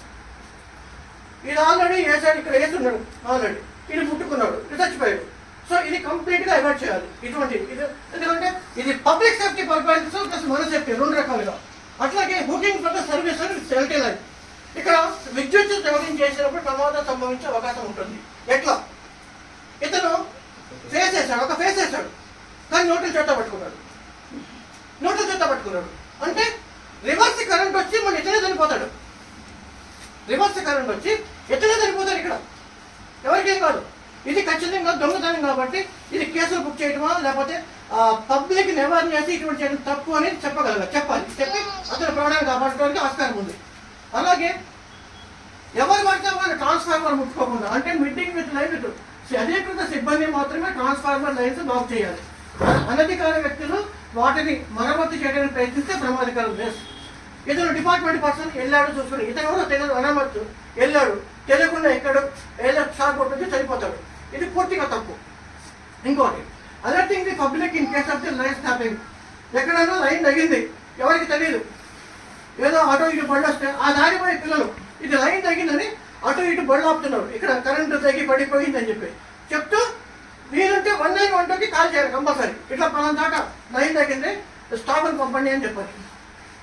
Speaker 1: ఇది ఆల్రెడీ వేసాడు, ఇక్కడ వేస్తున్నాడు ఆల్రెడీ, ఇది ముట్టుకున్నాడు, ఇది చచ్చిపోయాడు. సో ఇది కంప్లీట్గా అవాయిడ్ చేయాలి ఇటువంటి ఇది. ఎందుకంటే ఇది పబ్లిక్ సేఫ్టీ పర్పస్ ప్లస్ మన సేఫ్టీ రెండు రకాలుగా. అట్లాగే booking for the service and సెల్టీ లైన్. ఇక్కడ విద్యుత్ జోడింగ్ చేసినప్పుడు ప్రమాదం సంభవించే అవకాశం ఉంటుంది. ఎట్లా? ఇతను ఫేస్ వేసాడు, ఒక ఫేస్ వేసాడు, కానీ నోటీలు చెత్త పట్టుకున్నాడు. అంటే రివర్స్ కరెంట్ వచ్చి మన ఇతనే చనిపోతాడు. రివర్స్ కరెంట్ వచ్చి ఇతనే చనిపోతాడు. ఇక్కడ ఎవరికేం కాదు. ఇది ఖచ్చితంగా దొంగతనం కాబట్టి ఇది కేసులు బుక్ చేయడమా లేకపోతే పబ్లిక్ అవేర్ చేసి ఇటువంటి చేయడం తప్పు అని చెప్పాలి. చెప్పి అతని ప్రాణాన్ని కాపాడడానికి ఆస్కారం ఉంది. అలాగే ఎవరు పడితే వాళ్ళు ట్రాన్స్ఫార్మర్ ముట్టుకోకుండా, అంటే మీటింగ్ విత్ లైన్ విత్ అధికృత సిబ్బంది మాత్రమే ట్రాన్స్ఫార్మర్ లైన్స్ బాగు చేయాలి. అనధికార వ్యక్తులు వాటిని మరమ్మతు చేయడానికి ప్రయత్నిస్తే ప్రమాదకరం. ఇతను డిపార్ట్మెంట్ పర్సన్ వెళ్ళాడు, చూసుకుని ఇతను కూడా తెలియదు, అనమత్తు వెళ్ళాడు, తెలియకుండా ఎక్కడు ఏదో షాక్ కొట్టుకుంటే చనిపోతాడు. ఇది పూర్తిగా తప్పు. ఇంకోటి alerting the public in case of the line stopping. ఎక్కడైనా లైన్ తగ్గింది, ఎవరికి తెలియదు, ఏదో అటు ఇటు బళ్ళు వస్తే ఆ దారిపోయే పిల్లలు ఇది లైన్ తగ్గిందని అటు ఇటు బళ్ళు ఆపుతున్నారు. ఇక్కడ కరెంటు తగ్గి పడిపోయిందని చెప్తూ వీలుంటే 191కి కాల్ చేయాలి కంపల్సరీ. ఇట్లా పలానా దాకా లైన్ తగ్గింది, స్టాప్ని పంపండి అని చెప్పాలి.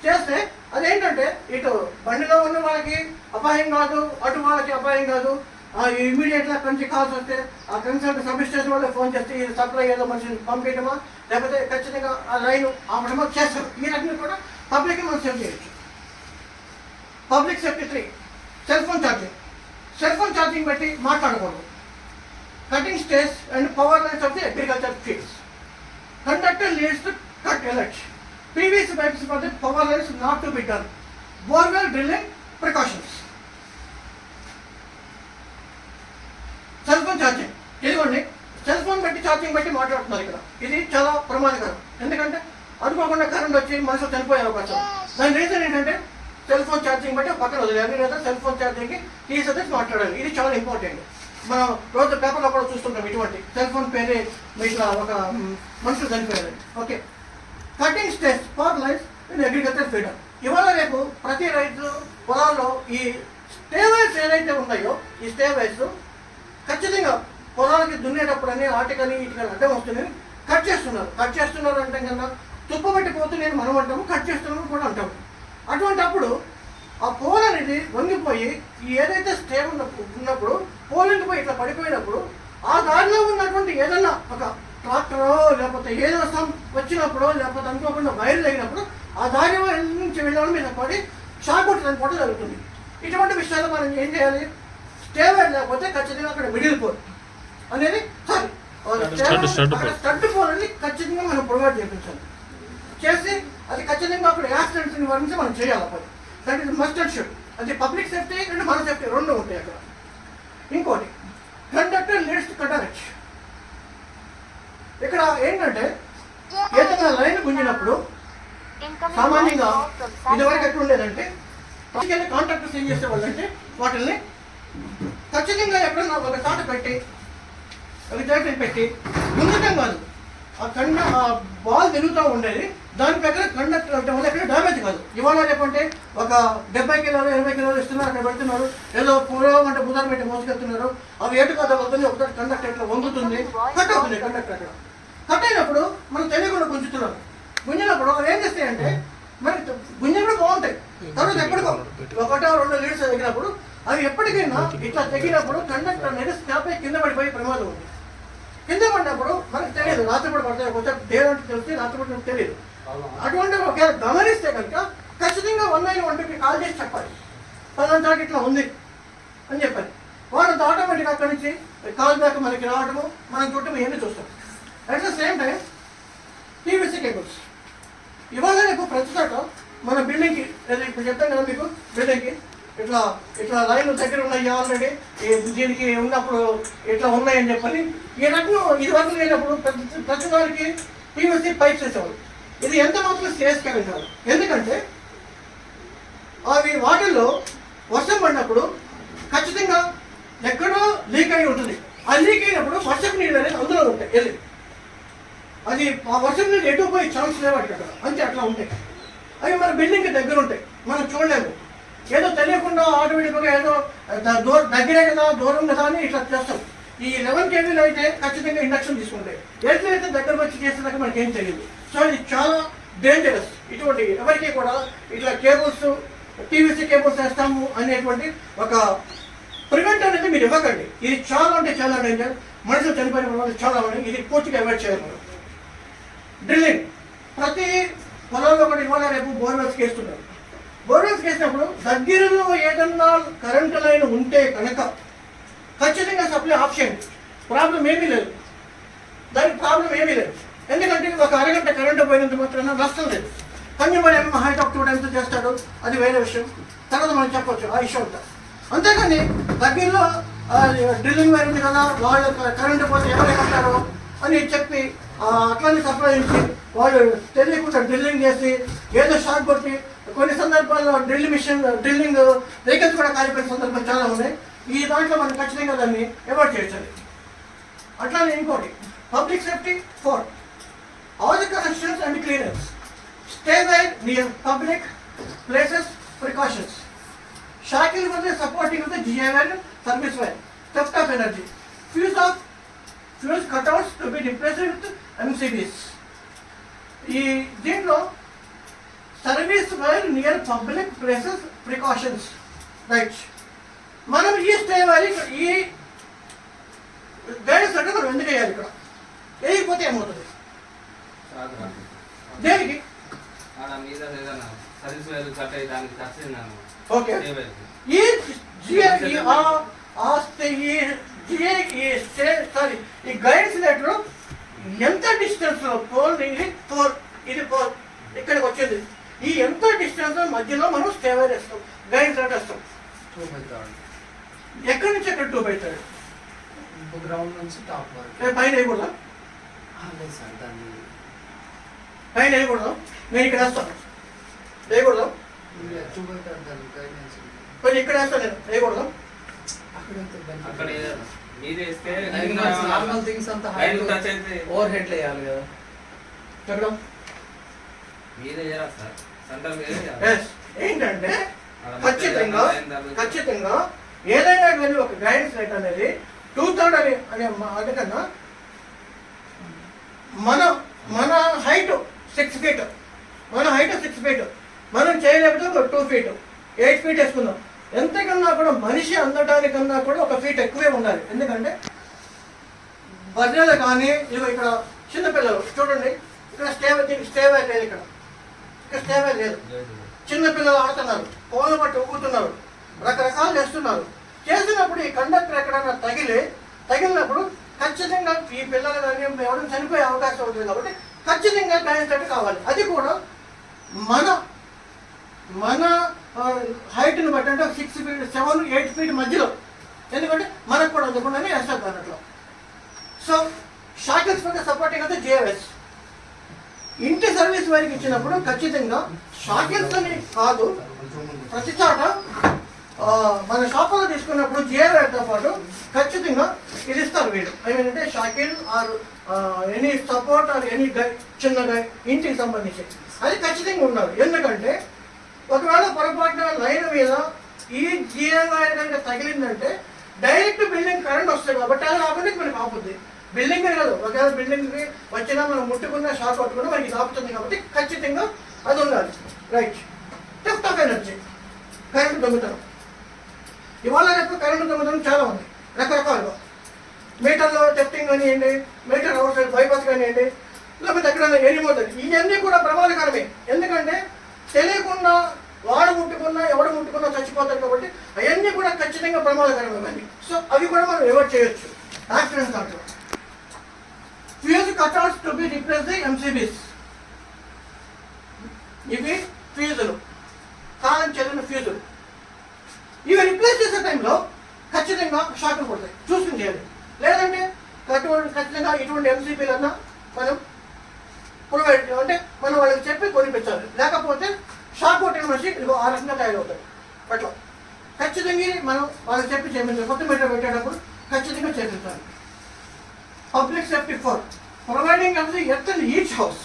Speaker 1: చేస్తే అదేంటంటే ఇటు బండిలో ఉన్న వాళ్ళకి అపాయం కాదు, అటు వాళ్ళకి అపాయం కాదు. ఇమీడియట్గా అక్కడి నుంచి కాల్స్ వస్తే ఆ కన్సల్ట్ సబ్ స్టేషన్ వాళ్ళకి ఫోన్ చేస్తే ఈ సప్లై ఏదో మనిషిని పంపించడమా లేకపోతే ఖచ్చితంగా ఆ లైన్ ఆపడమో చేస్తారు. ఈ రకంగా కూడా పబ్లిక్కి మనం సేవ్ చేయొచ్చు. Public safety 3 cell phone charging. Cell phone charging బట్టి మాట్లాడకూడదు. Cutting stays and power lines of the agriculture fields. Conductor leads to cut alert. PVC pipes for the power lines not to be done. Borewell drilling precautions. Cell phone charging. ఇదిగోండి cell phone బట్టి charging బట్టి మాట్లాడుతున్నారు ఇక్కడ. ఇది చాలా ప్రమాదకరం. ఎందుకంటే అనుకోకుండా కరెంట్ వచ్చి మనుషులు చనిపోయే అవకాశం. దాని రీజన్ ఏంటంటే సెల్ ఫోన్ ఛార్జింగ్ బట్టి పక్కన వదిలేయాలి, లేదా సెల్ ఫోన్ ఛార్జింగ్కి తీసేసి మాట్లాడాలి. ఇది చాలా ఇంపార్టెంట్. మనం రోజు పేపర్లో కూడా చూస్తుంటాం ఇటువంటి సెల్ ఫోన్ పేరే ఇట్లా ఒక మనుషులు చనిపోయారు. Okay, cutting stage for life in agriculture feeder. ఇవాళ రేపు ప్రతి రైతు పొలాల్లో ఈ స్టేవైస్ ఏదైతే ఉన్నాయో ఈ స్టేవైస్ ఖచ్చితంగా పొలాలకి దున్నేటప్పుడు అని ఆటికని ఇటుకని అడ్డం వస్తుంది కట్ చేస్తున్నారు అంటే కన్నా తుప్పబెట్టిపోతున్నాయని మనం అంటాము, కట్ చేస్తున్నాము కూడా అంటాము. అటువంటి అప్పుడు ఆ పోల్ అనేది వంగిపోయి ఏదైతే స్టే ఉన్నప్పుడు పోల్ పోయి ఇట్లా పడిపోయినప్పుడు ఆ దారిలో ఉన్నటువంటి ఏదన్నా ఒక ట్రాక్టరో లేకపోతే ఏదో వచ్చినప్పుడు లేకపోతే అనుకోకుండా వైర్ తగినప్పుడు ఆ దారి నుంచి వెళ్ళడం మీద పడి షాక్ కొట్టడానికి కూడా జరుగుతుంది. ఇటువంటి విషయాలు మనం ఏం చేయాలి? స్టే వైర్ లేకపోతే ఖచ్చితంగా అక్కడ మిడిల్ పోల్ అనేది స్టడ్ పోల్ అని ఖచ్చితంగా మనం ప్రొవైడ్ చేయించాలి. చేసి అది ఖచ్చితంగా అక్కడ యాక్సిడెంట్స్ నివారించి మనం చేయాలి. పని that is must and should. అది పబ్లిక్ సేఫ్టీ అండ్ మన సేఫ్టీ రెండు ఉంటాయి అక్కడ. ఇంకోటి కండక్టర్ లీడ్స్ టు కటరేజ్. ఇక్కడ ఏంటంటే ఏదైనా లైన్ గుంజినప్పుడు సామాన్యంగా ఇదివరకు ఎక్కడ ఉండేదంటే కాంట్రాక్టర్స్ ఏం చేసేవాళ్ళంటే వాటిల్ని ఖచ్చితంగా ఎక్కడన్నా ఒక చాట పెట్టి ఒక జాకెట్ పెట్టి గుంజటం కాదు, ఆ బాల్ తిరుగుతూ ఉండేది. దాని ప్రకారం కండక్టర్ అంటే వల్ల ఎక్కడ డ్యామేజ్ కాదు. ఇవాళ రేపంటే ఒక 70 కిలోలు 80 కిలోలు ఇస్తున్నారు, అక్కడ పెడుతున్నారు, ఏదో పూర్వం అంటే బుధాన్ని పెట్టి మోసుకెళ్తున్నారు. అవి ఎటు కదా అవుతుంది, ఒకటి కండక్టర్ ఇట్లా వంగుతుంది, కట్ అవుతుంది. కండక్టర్ అక్కడ కట్ అయినప్పుడు మనం తెలియకుండా గుంజుతున్నారు. గుంజినప్పుడు అవి ఏం చేస్తాయంటే మనకి గుంజిన కూడా బాగుంటాయి, తర్వాత ఎప్పటికో 1-2 లీడ్స్ తగ్గినప్పుడు అవి ఎప్పటికైనా ఇట్లా తగ్గినప్పుడు కండక్టర్ అనేది స్నాప్ అయి కింద పడిపోయే ప్రమాదం ఉంది. కింద పడినప్పుడు మనకు తెలియదు, రాత్రిపూట పడతాయి, కొంచెం డే అంటే తెలిసి రాత్రిపూట తెలియదు. అటువంటి ఒకవేళ గమనిస్తే కనుక ఖచ్చితంగా 191కి కాల్ చేసి చెప్పాలి, పలానా చోట ఇట్లా ఉంది అని చెప్పాలి. వాళ్ళు ఆటోమేటిక్గా అక్కడి నుంచి కాల్ బ్యాక్ మనకి రావడము, మనం చూడటం ఇవన్నీ చూస్తాం. At the same time PVC cables ఇవాళ రేపు ప్రతి చోట మన బిల్డింగ్కి, ఇప్పుడు చెప్తాను కదా మీకు, బిల్డింగ్కి ఇట్లా ఇట్లా లైన్లు దగ్గర ఉన్నాయి ఆల్రెడీ, దీనికి ఉన్నప్పుడు ఇట్లా ఉన్నాయని చెప్పని ఈ రకంగా ఇది వరకు లేనప్పుడు ప్రతి దానికి పీవీసీ పైప్స్ వేసేవాళ్ళు. ఇది ఎంత మాత్రం శ్రేయస్కరం కాదు. ఎందుకంటే అవి వాటిల్లో వర్షం పడినప్పుడు ఖచ్చితంగా ఎక్కడో లీక్ అయి ఉంటుంది. ఆ లీక్ అయినప్పుడు వర్షపు నీళ్ళు అనేది అందులో ఉంటాయి వెళ్ళి, అది ఆ వర్షం నీళ్ళు ఎటు పోయి ఛాన్స్ లేవు అక్కడ, అంతే అట్లా ఉంటాయి. అవి మన బిల్డింగ్కి దగ్గర ఉంటాయి, మనం చూడలేము. ఏదో తెలియకుండా ఆటోమేటిక్గా ఏదో దగ్గరే కదా దూరం కదా అని ఇట్లా చేస్తాం. ఈ 11 kV అయితే ఖచ్చితంగా ఇండక్షన్ తీసుకుంటాయి. ఎట్లయితే దగ్గరకు వచ్చి చేసేదాకా మనకి ఏం తెలియదు. సో ఇది చాలా డేంజరస్. ఇటువంటి ఎవరికి కూడా ఇట్లా కేబుల్స్, పీవీసీ కేబుల్స్ వేస్తాము అనేటువంటి ఒక ప్రివెంట్ అనేది మీరు ఇవ్వకండి. ఇది చాలా అంటే చాలా డేంజర్. మనుషులు చనిపోయిన వాళ్ళు చాలా ఉన్నాయి. ఇది పూర్తిగా అవాయిడ్ చేయాలి మనం. డ్రిల్లింగ్ ప్రతి పొలంలో కూడా ఇవాళ రేపు బోర్వెల్స్కి వేస్తున్నారు. బోర్వెల్స్కి వేసినప్పుడు దగ్గరలో ఏదన్నా కరెంటు లైన్ ఉంటే కనుక ఖచ్చితంగా సప్లై ఆఫ్ చేయండి. ప్రాబ్లం ఏమీ లేదు, దానికి ప్రాబ్లం ఏమీ లేదు. ఎందుకంటే ఒక అరగంట కరెంటు పోయినంత మాత్రాన నష్టం లేదు. కన్యూమర్ ఏమో హైట్ ఆఫ్ 2 times చేస్తాడు, అది వేరే విషయం, తర్వాత మనం చెప్పొచ్చు ఆ ఇష్యూ అంతా. అంతేకాని దగ్గరలో డ్రిల్లింగ్ వైర్ ఉంది కదా, వాళ్ళు కరెంటు పోతే ఎవరేమంటారు అని చెప్పి అట్లానే సప్లై ఇచ్చి వాళ్ళు తెలియకుండా డ్రిల్లింగ్ చేసి ఏదో షాక్ కొట్టి కొన్ని సందర్భాల్లో డ్రిల్లింగ్ వెహికల్స్ కూడా కాలిపోయిన సందర్భాలు చాలా ఉన్నాయి. ఈ దాంట్లో మనం ఖచ్చితంగా దాన్ని అవాయిడ్ చేయాలి. అట్లానే ఇంకోటి public safety 4 all the connections and cleaners stay wire near public places precautions షాకిల్ with the supporting of the GI wire service wire theft of energy fuse cutouts to be replaced with MCBs. ఈ దీంట్లో service wire near public places precautions right. మనం ఈ stay wire ఈ guidance అంటే మనం ఎందుకు వేయాలి? ఇక్కడ వేయకపోతే ఏమవుతుంది? దేనికి? ఓకే, ఈ గైడెన్స్ లెటర్ ఎంత డిస్టెన్స్ లో పోల్ ఇది పోల్ ఇక్కడికి వచ్చింది, ఈ ఎంత డిస్టెన్స్ మధ్యలో మనం స్టే వైర్ వేస్తాం, గైడెన్స్ లెటర్ వేస్తాం.
Speaker 3: 2/3
Speaker 1: ఎక్కడి నుంచి ఎక్కడ 2/3
Speaker 3: గ్రౌండ్ నుంచి టాప్ వరకు
Speaker 1: పైన వేయకూడదా?
Speaker 3: లేదు సార్, దాన్ని
Speaker 1: పైన వేయకూడదు. నేను ఇక్కడ వేస్తాను, వేయకూడదు.
Speaker 3: 2/3 దాని గైడెన్స్
Speaker 1: కొంచెం ఇక్కడ వేస్తాను, నేను వేయకూడదు.
Speaker 3: అక్కడ నార్మల్ థింగ్స్ అంతా ఓవర్ హెడ్ వేయాలి కదా.
Speaker 1: ఎక్కడ ఏంటంటే ఖచ్చితంగా ఏదైనా కానీ ఒక గైడెన్స్ లైట్ అనేది 2/3 అనే అందుకన్నా మన హైట్ 6 feet, మన హైట్ 6 feet, మనం చేయలేకపోతే ఒక 2 feet 8 feet వేసుకుందాం. ఎంతకన్నా కూడా మనిషి అందటానికన్నా కూడా 1 feet ఎక్కువే ఉండాలి. ఎందుకంటే బర్రెలు కానీ ఇదిగో ఇక్కడ చిన్నపిల్లలు చూడండి, ఇక్కడ స్టే వైర్ లేదు, ఇక్కడ స్టే వైర్ లేదు. చిన్నపిల్లలు ఆడుతున్నారు, ఫోన్లు బట్టి ఊగుతున్నారు, రకరకాలు చేస్తున్నారు. చేసినప్పుడు ఈ కండక్టర్ ఎక్కడన్నా తగిలినప్పుడు ఖచ్చితంగా ఈ పిల్లలు కానీ ఎవరైనా చనిపోయే అవకాశం ఉంటుంది. కాబట్టి ఖచ్చితంగా గైడెన్స్ కావాలి. అది కూడా మన హైట్ని బట్టి, అంటే 6 feet 7 8 feet మధ్యలో, ఎందుకంటే మనకు కూడా అందుకుండానే వేస్తారు అన్నట్లు. సో షాకిల్స్ మీద సపోర్టింగ్ అయితే JOS ఇంటి సర్వీస్ వారికి ఇచ్చినప్పుడు ఖచ్చితంగా షాకిల్స్ అని కాదు, ప్రతి చోట మన షాపులో తీసుకున్నప్పుడు JOSతో పాటు ఖచ్చితంగా ఇది ఇస్తారు వీళ్ళు. ఏమంటే షాకిల్ or any support or any చిన్న ఇంటికి సంబంధించి అది ఖచ్చితంగా ఉండాలి. ఎందుకంటే ఒకవేళ పొరపాటున లైన్ మీద ఈ GI వైర్ కనుక తగిలిందంటే డైరెక్ట్ బిల్డింగ్ కరెంట్ వస్తుంది. కాబట్టి అది రాకుండా మనకి ఆపుద్ది. బిల్డింగ్ కాదు, ఒకవేళ బిల్డింగ్కి వచ్చినా మనం ముట్టుకున్న షాక్ కొట్టుకున్నా మనకి ఆపుతుంది. కాబట్టి ఖచ్చితంగా అది ఉండాలి. Right. Theft of energy, current దొంగతనం. ఇవాళ రేపు కరెంటు దొంగతనం చాలా ఉంది రకరకాలుగా. మీటర్లో థెఫ్టింగ్ కానివ్వండి, మీటర్ అవుట్ సైడ్ బైపాస్ కానివ్వండి, లేకపోతే ఎక్కడైనా ఎరిపోతుంది. ఇవన్నీ కూడా ప్రమాదకరమే. ఎందుకంటే తెలియకుండా వాడు ముట్టుకున్నా ఎవడు ముట్టుకున్నా చచ్చిపోతారు కాబట్టి అవన్నీ కూడా ఖచ్చితంగా ప్రమాదకరమే. సో అవి కూడా మనం అవాయిడ్ చేయొచ్చు యాక్సిడెంట్ దాంట్లో. Fuse cutouts to be replace the MCBs. ఇవి ఫ్యూజులు, కాలం చెల్లిన ఫ్యూజులు. ఇవి రిప్లేస్ చేసే టైంలో ఖచ్చితంగా షాకులు పడతాయి, చూసుకుని చేయాలి. లేదంటే ఖచ్చితంగా ఇటువంటి ఎంసీబీలన్నా మనం ప్రొవైడ్ అంటే మనం వాళ్ళకి చెప్పి కొనిపించాలి. లేకపోతే షాక్ కొట్టిన మనిషి ఇదిగో ఆ రకంగా తయారవుతాయి. అట్లా ఖచ్చితంగా మనం వాళ్ళకి చెప్పి చేయించాలి. కొత్త మీటర్ పెట్టేటప్పుడు ఖచ్చితంగా చేయించాలి. Public safety for providing of the earth in each house,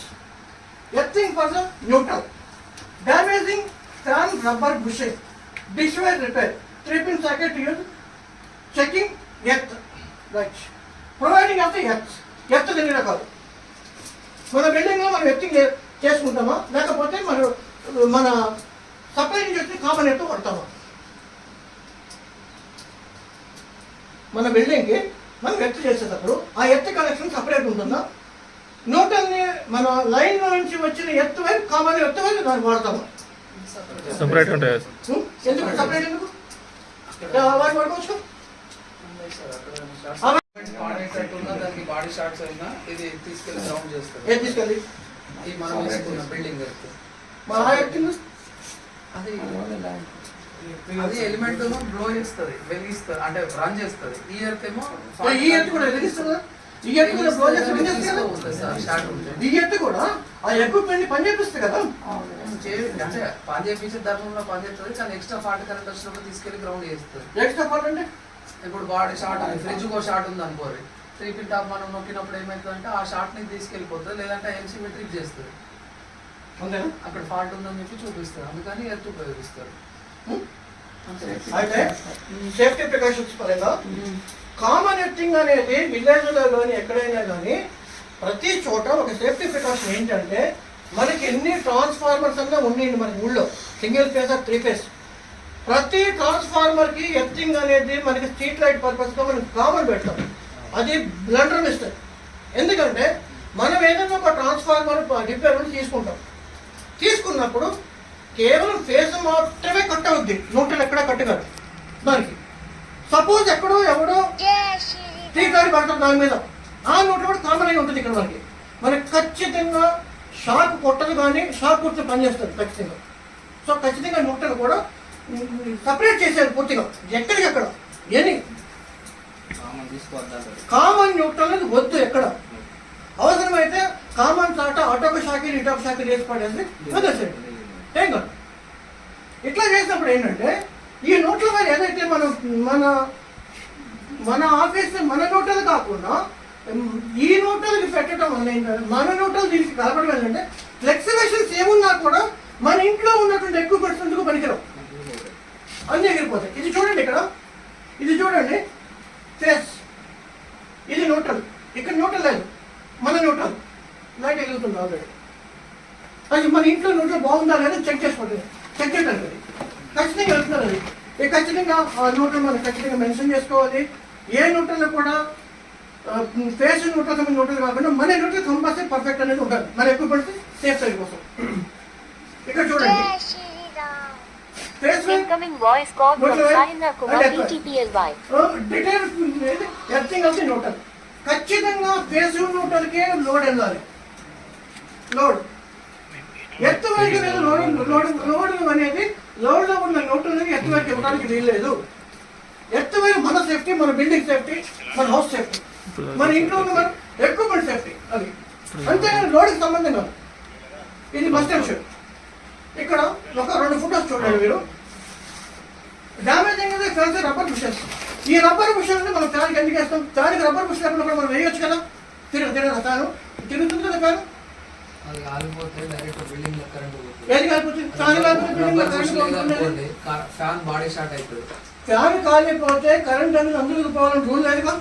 Speaker 1: earthing for the neutral, damaging fan rubber bushing, dishware repair, 3-pin socket use, checking earth, right. Providing of the earth. Earth ఎన్ని రకాలు? మన బిల్డింగ్లో మనం earthing చేసుకుంటామా, లేకపోతే మన supply నుంచి వచ్చి common earth కొడతామా? మన బిల్డింగ్కి మనం ఎర్త్ చేసేటప్పుడు ఆ ఎర్త్ కనెక్షన్ సపరేట్ ఉంటుందా? న్యూట్రల్ని మన లైన్లో నుంచి వచ్చిన ఎర్త్ వైపు కామన్ ఎర్త్ వైపు దాన్ని వాడతామా?
Speaker 4: సపరేట్ ఉంటాయి.
Speaker 1: ఎందుకు సపరేట్? ఎందుకు వాటి వాడుకోవచ్చు.
Speaker 3: దానికి బాడీ షార్ట్స్ అయినా ఇది తీసుకెళ్ళి గ్రౌండ్ చేస్తారు.
Speaker 1: ఏం తీసుకెళ్ళి
Speaker 3: ఈ మనం వేసుకున్న బిల్డింగ్ ఎర్త్
Speaker 1: మన ఎర్త్
Speaker 3: అది ఎలిమెంట్ బ్లో చేస్తుంది, వెలిగిస్తుంది, అంటే రన్ చేస్తుంది. ఈ ఎర్త్ ఏమో
Speaker 1: ఈ ఎర్త్ కూడా వెలిగిస్తుందా? ఈ ఎర్త్ కూడా బ్లో చేస్తుంది కదా. ఈ ఎర్త్ కూడా ఆ ఎక్విప్మెంట్ పని చేపిస్తుంది కదా.
Speaker 3: అంటే పని చేపించే ధర్మంలో పని చేస్తుంది, కానీ ఎక్స్ట్రా ఫాల్ట్ కరెంట్ వచ్చినప్పుడు తీసుకెళ్లి గ్రౌండ్ చేస్తుంది.
Speaker 1: ఎక్స్ట్రా ఫాల్ట్ అంటే
Speaker 3: ఇప్పుడు బాడీ షార్ట్ ఉంది, ఫ్రిడ్జ్ కో షార్ట్ ఉంది అనుకోరు, 3-pin టాప్ మనం నొక్కినప్పుడు ఏమవుతుందంటే ఆ షార్ట్ ని తీసుకెళ్ళిపోతుంది, లేదంటే ఎంసీబీ ట్రిప్ చేస్తుంది.
Speaker 1: అంతేనా?
Speaker 3: అక్కడ ఫాల్ట్ ఉందని చెప్పి చూపిస్తారు, అందుకని ఎర్త్ ఉపయోగిస్తారు.
Speaker 1: అయితే సేఫ్టీ ప్రికాషన్స్ పరంగా కామన్ ఎర్తింగ్ అనేది విలేజ్లలోని ఎక్కడైనా కానీ ప్రతి చోట ఒక సేఫ్టీ ప్రికాషన్ ఏంటంటే మనకి ఎన్ని ట్రాన్స్ఫార్మర్స్ అన్నా ఉన్నాయండి మన ఊళ్ళో, సింగిల్ ఫేస్ ఆర్ 3 phase. ప్రతి ట్రాన్స్ఫార్మర్కి ఎర్తింగ్ అనేది మనకి స్ట్రీట్ లైట్ పర్పస్గా మనం కామన్ పెడతాం. అది బ్లండర్ మిస్టేక్. ఎందుకంటే మనం ఏదైనా ఒక ట్రాన్స్ఫార్మర్ రిపేర్ తీసుకున్నప్పుడు కేవలం ఫేస్ మాత్రమే కట్ అవుద్ది, న్యూట్రల్ ఎక్కడా కట్ కాదు. దానికి సపోజ్ ఎక్కడో ఎవడో టీకాడి పడుతుంది దాని మీద, ఆ న్యూట్రల్ కూడా కామన్ అయి ఉంటుంది. ఇక్కడ మనకి ఖచ్చితంగా షాక్ కొట్టదు, కానీ షాక్ కొట్టి పనిచేస్తుంది ఖచ్చితంగా. సో ఖచ్చితంగా న్యూట్రల్ కూడా సపరేట్ చేసేది పూర్తిగా, ఎక్కడికెక్కడ ఎనీ కామన్ న్యూట్రల్ అనేది వద్దు. ఎక్కడ అవసరమైతే కామన్ చాట అటొక షాకి ఇటొక షాకి వేసి పడేసి వదిలేసేది, ఏం కాదు. ఇట్లా చేసినప్పుడు ఏంటంటే ఈ న్యూట్రల్ వైర్ ఏదైతే మన ఆఫీస్ మన న్యూట్రల్ కాకుండా ఈ న్యూట్రల్కి పెట్టడం వల్ల ఏంటంటే మన న్యూట్రల్ దీనికి కలపడం ఏంటంటే ఫ్లెక్సిబేషన్స్ ఏమున్నా కూడా మన ఇంట్లో ఉన్నటువంటి ఎక్విప్మెంట్స్ ఎందుకు పనికిరావు, అన్నీ ఎగిరిపోతాయి. ఇది చూడండి, ఇక్కడ ఇది చూడండి ఫేస్, ఇది న్యూట్రల్, ఇక్కడ న్యూట్రల్ లేదు, మన న్యూట్రల్ లైట్ ఎగురుతుంది ఆల్రెడీ. అది మన ఇంట్లో న్యూట్రల్ బాగుందా లేదా చెక్ చేసుకోండి, చెక్ చేయడానికి అది ఖచ్చితంగా వెళ్తున్నారు. అది ఖచ్చితంగా ఆ న్యూట్రల్ మనం ఖచ్చితంగా మెన్షన్ చేసుకోవాలి. ఏ న్యూట్రల్ కూడా ఫేస్ న్యూట్రల్ కాకుండా మన న్యూట్రల్ కంపల్సరీ పర్ఫెక్ట్ అనేది ఉండాలి, మన ఎక్విప్మెంట్స్ సేఫ్ సైడ్ కోసం. ఇక్కడ చూడండి
Speaker 5: Incoming voice call from Saina Kumar ETPLY.
Speaker 1: Detail earthing of the neutral. ఖచ్చితంగా ఫేస్ న్యూట్రల్కే లోడ్ వెళ్ళాలి. లోడ్ ఎర్త్ వైపు లోడ్ అనేది లోడ్లో ఉన్న న్యూట్రల్ ఎర్త్ వైపు ఇవ్వడానికి వీల్లేదు. ఎర్త్ వైపు మన సేఫ్టీ, మన బిల్డింగ్ సేఫ్టీ, మన హౌస్ సేఫ్టీ, మన ఇంట్లో ఉన్న మన ఎక్విప్మెంట్ సేఫ్టీ, అది అంతేగాని లోడ్కి సంబంధం కాదు. ఇది మస్ట్ అండ్ షుడ్. ఇక్కడ ఒక 2 ఫోటోస్ చూడండి మీరు. డ్యామేజ్ అనేది ఫ్యాన్స్ రబ్బర్ బుషెస్. ఈ రబ్బర్ బుషెల్ని మనం ఫ్యాన్కి ఎందుకు వేస్తాం? ఫ్యాన్కి రబ్బర్ బుష్ లేకుండా కూడా మనం వేయొచ్చు కదా. తిరుగుతుంది కదా ఫ్యాన్.
Speaker 3: అది కాలిపోతే డైరెక్ట్ బిల్డింగ్ లో కరెంట్
Speaker 1: ఏది కాలిపోతుంది?
Speaker 3: ఫ్యాన్ బాడీ షార్ట్ అవుతుంది.
Speaker 1: ఫ్యాన్ కాలిపోతే కరెంట్ అనేది అందులోకి పోవాలని రూల్ లేదుగా.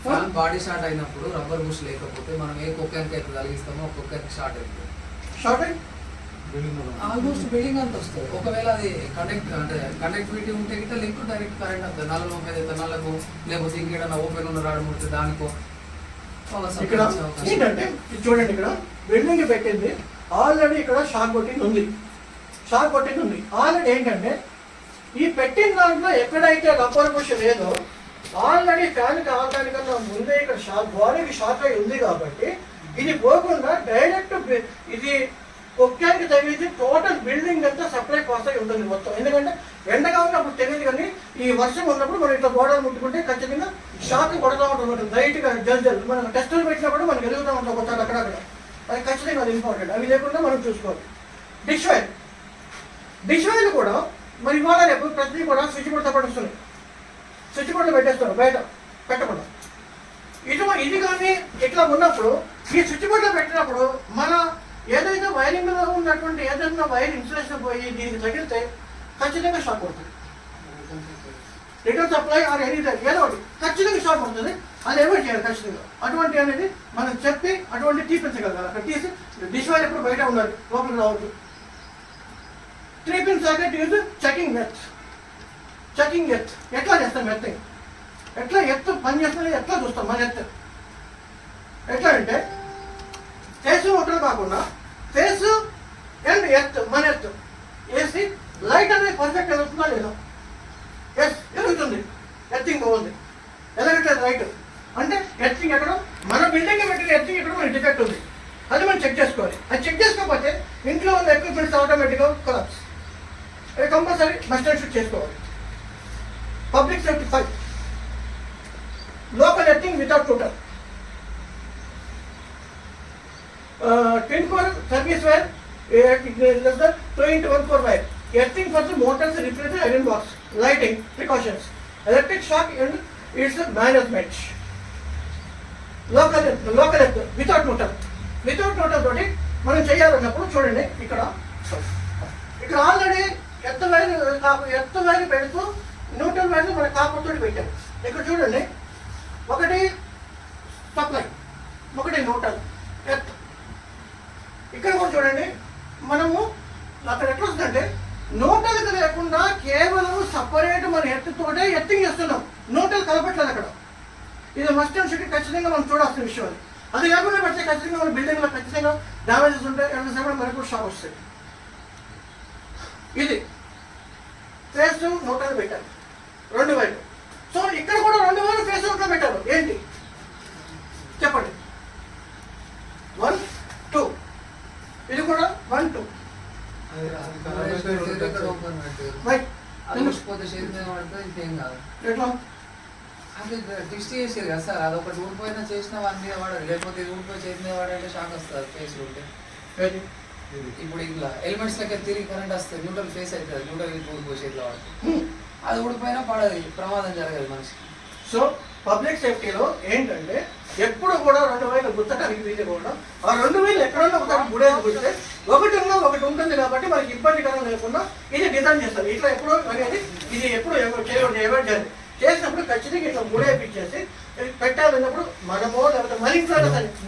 Speaker 3: ఫ్యాన్ బాడీ షార్ట్ అయినప్పుడు రబ్బర్ బుష్ లేకపోతే మనం ఏ కుక్కర్కి అయితే తగిలిస్తామో ఆ కుక్కర్కి షార్ట్ అవుతుంది.
Speaker 1: షార్ట్ అయ్యి
Speaker 3: ఆల్మోస్ట్ బిల్డింగ్ అంత వస్తుంది. ఒకవేళ అది కండక్టివిటీ ఉంటే గిట్ట లింక్ డైరెక్ట్ కరెంట్ వస్తుంది. నల్లలో అయితే నల్లకు, లేకపోతే ఇంకేదన్నా ఓపెన్ ఉన్న రాడు ముడితే దానికో
Speaker 1: ఇక్కడ ఏంటంటే ఇది చూడండి, ఇక్కడ బిల్డింగ్ పెట్టింది ఆల్రెడీ, ఇక్కడ షాక్ కొట్టింది ఉంది, షాక్ కొట్టింది ఉంది ఆల్రెడీ. ఏంటంటే ఈ పెట్టిన దాంట్లో ఎక్కడైతే రబ్బర్ పుష్ లేదో ఆల్రెడీ ఫ్యాన్ కావడానికన్నా ముందే ఇక్కడ షాక్, బాడీకి షాక్ అయి ఉంది కాబట్టి ఇది పోకుండా డైరెక్ట్ ఇది ఒక్కానికి తగిలింది టోటల్ బిల్డింగ్ అంతా సప్లై పాస్ అయి ఉంటుంది మొత్తం. ఎందుకంటే ఎండగా ఉన్నప్పుడు తెలియదు, కానీ ఈ వర్షం ఉన్నప్పుడు మనం ఇట్లా గోడలు ముట్టుకుంటే ఖచ్చితంగా షాక్ కొడతా ఉంటుంది లైట్గా జల్. మనం టెస్టులు పెట్టినప్పుడు మనకు ఎదుగుతూ ఉంటాం ఒకసారి అక్కడక్కడ, అది ఖచ్చితంగా అది ఇంపార్టెంట్. అవి లేకుండా మనం చూసుకోవాలి. డిష్ వైర్లు కూడా మరి ఇవాళ రేపు ప్రతి కూడా స్విచ్ బోర్డ్తో పాటు వస్తున్నాయి, స్విచ్ బోర్డులో పెట్టేస్తారు బయట పెట్టకుండా. ఇది కానీ ఇట్లా ఉన్నప్పుడు ఈ స్విచ్ బోర్డులో పెట్టినప్పుడు మన ఏదైతే వైరింగ్లో ఉన్నటువంటి ఏదైనా వైర్ ఇన్సులేషన్ పోయి దీనికి తగిలితే ఖచ్చితంగా షాక్ పడుతుంది. రిటర్న్ సప్లై ఆర్ ఎనీ ఏదో ఒకటి ఖచ్చితంగా షాక్ పడుతుంది. అది ఎవరు చేయాలి ఖచ్చితంగా. అటువంటి అనేది మనం చెప్పి అటువంటి తీపించగలగాలి. అక్కడ తీసి డిష్ వైర్ ఎప్పుడు బయట ఉండాలి, లోపలికి రావద్దు. 3 pin socket use checking earth. Checking earth ఎట్లా చేస్తాం? ఎర్తింగ్ ఎట్లా ఎర్త్ పని చేస్తుంది ఎట్లా చూస్తాం? మన ఎర్త్ ఎట్లా అంటే ఫేస్ ఒకటి కాకుండా ఫేస్ అండ్ ఎర్త్, మన ఎర్త్ వేసి లైట్ అనేది పర్ఫెక్ట్ వెళ్తుందా లేదా? ఎస్, ఎరుగుతుంది. ఎర్తింగ్ బాగుంది, ఎలగట్లేదు రైట్ అంటే ఎర్తింగ్ ఎక్కడ మన బిల్డింగ్ పెట్టిన ఎర్తింగ్ ఎక్కడ మనకి డిఫెక్ట్ ఉంది, అది మనం చెక్ చేసుకోవాలి. అది చెక్ చేసుకోకపోతే ఇంట్లో ఉన్న ఎక్విప్మెంట్స్ ఆటోమేటిక్గా collapse. Compulsory must and should చేసుకోవాలి. Public safety 5 local earthing without total. Twin core service wire less than 2x1/4 wire. Earthing for the motors, replace the iron box. Lighting precautions. Electric shock and its management. Local earth without motor. Without motor తోటి మనం చేయాలన్నప్పుడు చూడండి, ఇక్కడ already earth wire పెడుతూ neutral wire మన copper తోటి పెట్టాం. ఇక్కడ చూడండి, ఒకటి సప్లై, ఒకటి న్యూట్రల్ ఎర్త్. ఇక్కడ కూడా చూడండి, మనము అక్కడ ఎట్లా వస్తుందంటే నోటల్ లేకుండా కేవలం సపరేట్ మన ఎత్తుతోటే ఎర్తింగ్ చేస్తున్నాం, నోటల్ కలపట్లేదు అక్కడ. ఇది మస్ట్ అండ్ షుడ్ ఖచ్చితంగా మనం చూడాల్సిన విషయం. అది లేకుండా పెడితే ఖచ్చితంగా మన బిల్డింగ్లో ఖచ్చితంగా డ్యామేజెస్ ఉంటాయి, ఎంత మనకు కూడా షాక్ వస్తాయి. ఇది ఫేస్ నోటల్ పెట్టారు 2 వైపు. సో ఇక్కడ కూడా 2 వైపు ఫేస్ నోటల్ పెట్టారు. ఏంటి చెప్పండి? 1 2. ఇది కూడా 1 2. ఎట్లా
Speaker 3: అది టెస్ట్ చేసారు కదా సార్, అదొకటి ఊడిపోయినా చేసిన వాడి మీద వాడాలి, లేకపోతే ఇది ఊడిపోయి చేతి మీద వాడంటే షాక్ వస్తుంది ఫేస్ ఉంటే. ఇప్పుడు ఇట్లా ఎలిమెంట్స్ లెక్క తిరిగి కరెంట్ వస్తుంది, న్యూట్రల్ ఫేస్ అవుతుంది, న్యూట్రల్ ఊడిపోయి చేతిలో వాడుతుంది, అది ఊడిపోయినా పడదు, ప్రమాదం జరగదు మనిషికి.
Speaker 1: సో పబ్లిక్ సేఫ్టీలో ఏంటంటే ఎప్పుడు కూడా 2 వైర్లు గుర్తడానికి వీలు కూడా ఆ 2 వైర్లు ఎక్కడన్నా ఒకటి గుడేది గుడితే ఒకటి ఉంటుంది కాబట్టి మనకి ఇబ్బందికరం లేకుండా ఇది డిజైన్ చేస్తారు. ఇట్లా ఎప్పుడు అనేది ఇది ఎప్పుడు చేయడం చేసినప్పుడు ఖచ్చితంగా ఇట్లా ముడేపించేసి పెట్టాలన్నప్పుడు మనమో లేకపోతే మన ఇంట్లో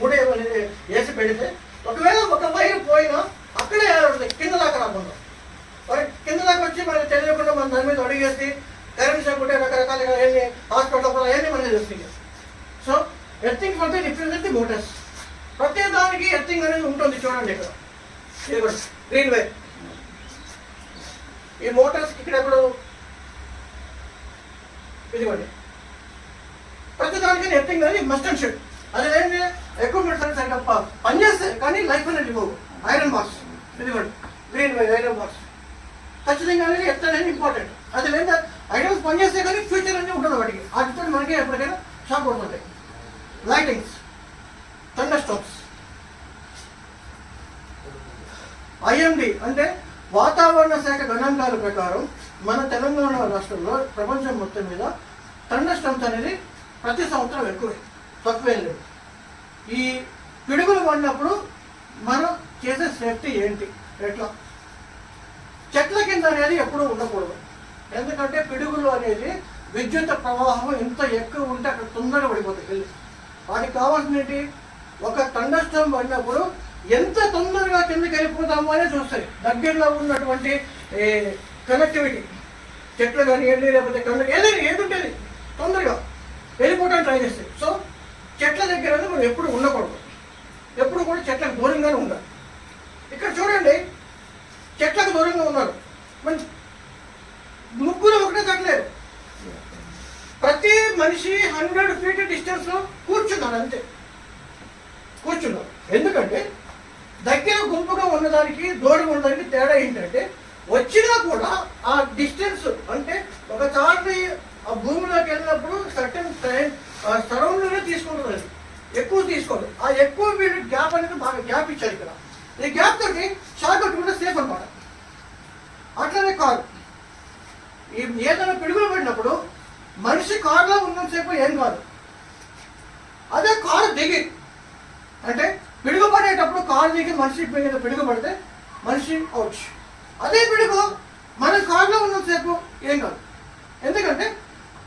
Speaker 1: ముడే అనేది వేసి పెడితే ఒకవేళ ఒక వైర్ పోయినా అక్కడే కింద దాకా రాకుండా కింద దాకా వచ్చి మనకి తెలియకుండా మన దాని మీద అడిగేసి కరెంట్ షాక్ ఉంటే రకరకాలుగా అవన్నీ హాస్పిటల్ అవన్నీ మనకి తెలుస్తుంది. So earthing for the represent the Motors. ప్రతి దానికి ఎర్తింగ్ అనేది ఉంటుంది. చూడండి ఇక్కడ ఇది కూడా గ్రీన్ వైర్. ఈ మోటార్స్ ఇక్కడ ఎప్పుడు ఇదిగోండి, ప్రతి దానికి ఎర్తింగ్ అనేది మస్ట్ అండ్ షుడ్. అది ఏంటి ఎక్విప్మెంట్స్ అనేది సరిగ్గా పనిచేస్తాయి కానీ లైఫ్ అనేది పోవు. ఐరన్ బాక్స్ ఇదిగోండి గ్రీన్ వైర్ ఐరన్ బాక్స్ ఖచ్చితంగా అనేది ఎర్త్ అనేది ఇంపార్టెంట్. అది లేదా ఐరన్స్ పనిచేస్తే కానీ ఫ్యూచర్ అనేది ఉంటుంది వాటికి, వాటితో మనకి ఎప్పటికైనా షాక్ పడుతుంటాయి. Lightings, thunder storms. ఐఎండి అంటే వాతావరణ శాఖ గణాంకాల ప్రకారం మన తెలంగాణ రాష్ట్రంలో ప్రపంచం మొత్తం మీద థండర్ స్టార్మ్స్ అనేది ప్రతి సంవత్సరం ఎక్కువే, తక్కువేం లేదు. ఈ పిడుగులు పడినప్పుడు మనం చేసే సేఫ్టీ ఏంటి? ఎట్లా? చెట్ల కింద అనేది ఎప్పుడూ ఉండకూడదు. ఎందుకంటే పిడుగులు అనేది విద్యుత్ ప్రవాహం ఎంత ఎక్కువ ఉంటే అక్కడ తొందరగా పడిపోతాయి వెళ్ళి. వాటికి కావాల్సిన ఏంటి? ఒక థండర్ స్టార్మ్ పడినప్పుడు ఎంత తొందరగా కిందకి వెళ్ళిపోతామో అనే చూస్తాయి. దగ్గరలో ఉన్నటువంటి కనెక్టివిటీ చెట్లు కానీ లేకపోతే ఏదైనా ఏది ఉంటుంది తొందరగా వెళ్ళిపోవడానికి ట్రై చేస్తాయి. సో చెట్ల దగ్గర దగ్గర మనం ఎప్పుడు ఉండకూడదు, ఎప్పుడు కూడా చెట్లకు దూరంగానే ఉండాలి. ఇక్కడ చూడండి, చెట్లకు దూరంగా ఉన్నారు, మంచి ముగ్గురు ఒకటే కట్టలేదు, ప్రతి మనిషి 100 feet డిస్టెన్స్లో కూర్చున్నారు, అంతే కూర్చున్నారు. ఎందుకంటే దగ్గర గుంపుగా ఉన్నదానికి దూరంగా ఉన్నదానికి తేడా ఏంటంటే, వచ్చినా కూడా ఆ డిస్టెన్స్ అంటే ఒకసారి ఆ భూమిలోకి వెళ్ళినప్పుడు సర్టన్ టైం సరౌండ్లోనే తీసుకుంటుంది, ఎక్కువ తీసుకోదు. ఆ ఎక్కువ పీరియడ్ గ్యాప్ అనేది బాగా గ్యాప్ ఇచ్చారు ఇక్కడ. ఈ గ్యాప్ తోటి షాక్ కొట్టుకుంటే సేఫ్ అనమాట. అట్లనే కారు, ఈ ఏదైనా పిడుగులు పడినప్పుడు మనిషి కారులో ఉన్నంతసేపు ఏం కాదు. అదే కారు దిగి అంటే పిడుగు పడేటప్పుడు కారు దిగి మనిషి మీద పిడుగు పడితే మనిషి అవుట్. అదే పిడుగు మన కారులో ఉన్నంతసేపు ఏం కాదు, ఎందుకంటే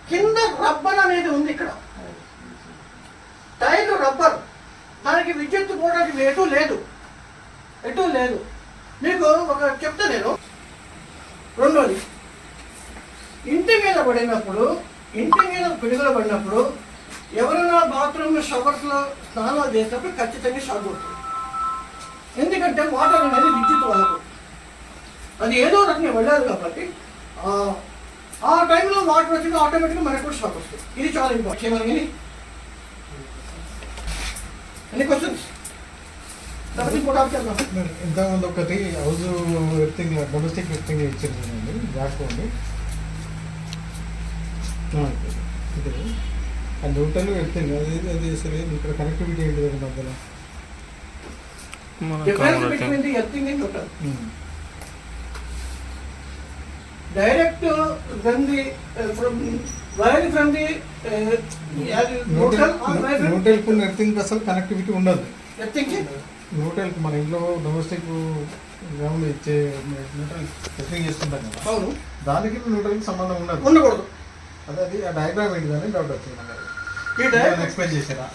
Speaker 1: కింద రబ్బర్ అనేది ఉంది. ఇక్కడ టైర్లు రబ్బర్, దానికి విద్యుత్ పోవడానికి ఎటు లేదు. మీకు ఒక చెప్తా నేను. రెండోది, ఇంటి మీద పిడుగులు పడినప్పుడు ఎవరైనా బాత్రూమ్ షవర్స్లో స్నానాలు చేసినప్పుడు ఖచ్చితంగా షాక్ కొడుతుంది. ఎందుకంటే వాటర్ అనేది విద్యుత్ వాళ్ళకు అది ఏదో రకంగా వెళ్ళాలి కాబట్టి ఆ టైంలో వాటర్ వచ్చింది ఆటోమేటిక్గా మనకు కూడా షాక్ వస్తుంది. ఇది చాలా ఇంపార్టెంట్. ఎన్ని క్వశ్చన్స్?
Speaker 6: ఇంతకుముందు ఒకటి హౌస్ ఎర్తింగ్ డొమెస్టిక్ ఎర్తింగ్ ఇచ్చింది రాసుకోండి. ఇది ఆ న్యూట్రల్ ఎర్తింగ్ అది అసలు ఇక్కడ కనెక్టివిటీ ఏంటి మధ్యలో?
Speaker 1: Difference between the earthing and neutral. Direct from the wire from the
Speaker 6: neutral కు ఎర్తింగ్ అసలు కనెక్టివిటీ ఉండదు.
Speaker 1: ఎర్తింగ్
Speaker 6: న్యూట్రల్కి మన ఇంట్లో డొమెస్టిక్ గ్రౌండ్ ఇచ్చే న్యూట్రల్ ఎర్తింగ్ చేసుకుంటాం కదా,
Speaker 1: అవును,
Speaker 6: దానికి న్యూట్రల్కి సంబంధం
Speaker 1: ఉండకూడదు.
Speaker 6: అది ఆ డయాగ్రామ్ ఏంటి అని డౌట్ వచ్చింది నాకు.
Speaker 1: ఈ డయాగ్రామ్
Speaker 6: ఎక్స్ప్లెయిన్ చేశారా?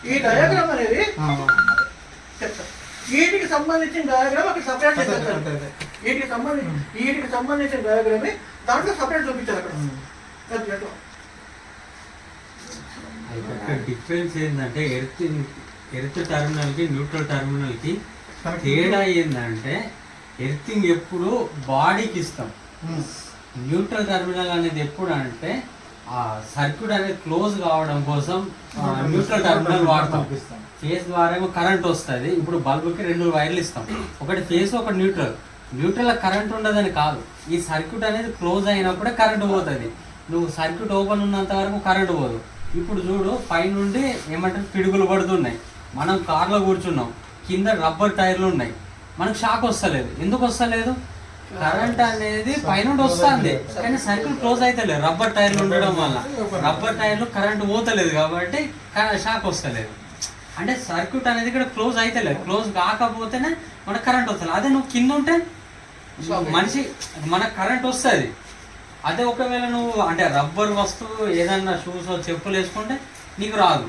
Speaker 1: ఈ డయాగ్రామ్ అనేది చెప్తా. వీటికి సంబంధించిన డయాగ్రామ్ అక్కడ సపరేట్ చేస్తారు. వీటికి సంబంధించిన డయాగ్రామ్ దాంట్లో సపరేట్ చూపించారు అక్కడ.
Speaker 7: డిఫరెన్స్ ఏంటంటే ఎర్త్ టర్మినల్ కి న్యూట్రల్ టర్మినల్ కి తేడా ఏంటంటే ఎర్తింగ్ ఎప్పుడు బాడీకి ఇస్తాం, న్యూట్రల్ టర్మినల్ అనేది ఎప్పుడు అంటే ఆ సర్క్యూట్ అనేది క్లోజ్ కావడం కోసం న్యూట్రల్ టర్మినల్ వాడతాం. ఫేస్ ద్వారా ఏమో కరెంట్ వస్తుంది. ఇప్పుడు బల్బుకి 2 వైర్లు ఇస్తాం, ఒకటి ఫేస్ ఒకటి న్యూట్రల్ కరెంట్ ఉండదని కాదు, ఈ సర్క్యూట్ అనేది క్లోజ్ అయినప్పుడే కరెంట్ పోతుంది. నువ్వు సర్క్యూట్ ఓపెన్ ఉన్నంత వరకు కరెంట్ పోదు. ఇప్పుడు చూడు, పైనుండి ఏమంటారు పిడుగులు పడుతున్నాయి, మనం కార్లో కూర్చున్నాం, కింద రబ్బర్ టైర్లు ఉన్నాయి, మనకు షాక్ వస్తలేదు. ఎందుకు వస్తలేదు? కరెంట్ అనేది పైనుండి వస్తుంది కానీ సర్క్యూట్ క్లోజ్ అయితే లేదు, రబ్బర్ టైర్లు ఉండడం వల్ల. రబ్బర్ టైర్లు కరెంట్ పోతలేదు కాబట్టి షాక్ వస్తలేదు. అంటే సర్క్యూట్ అనేది ఇక్కడ క్లోజ్ అయితే లేదు, క్లోజ్ కాకపోతేనే మనకు కరెంట్ వస్తుంది. అదే నువ్వు కింద ఉంటే మనకు కరెంట్ వస్తుంది. అదే ఒకవేళ నువ్వు అంటే రబ్బర్ వస్తువు ఏదన్నా షూస్ చెప్పులు వేసుకుంటే నీకు రాదు,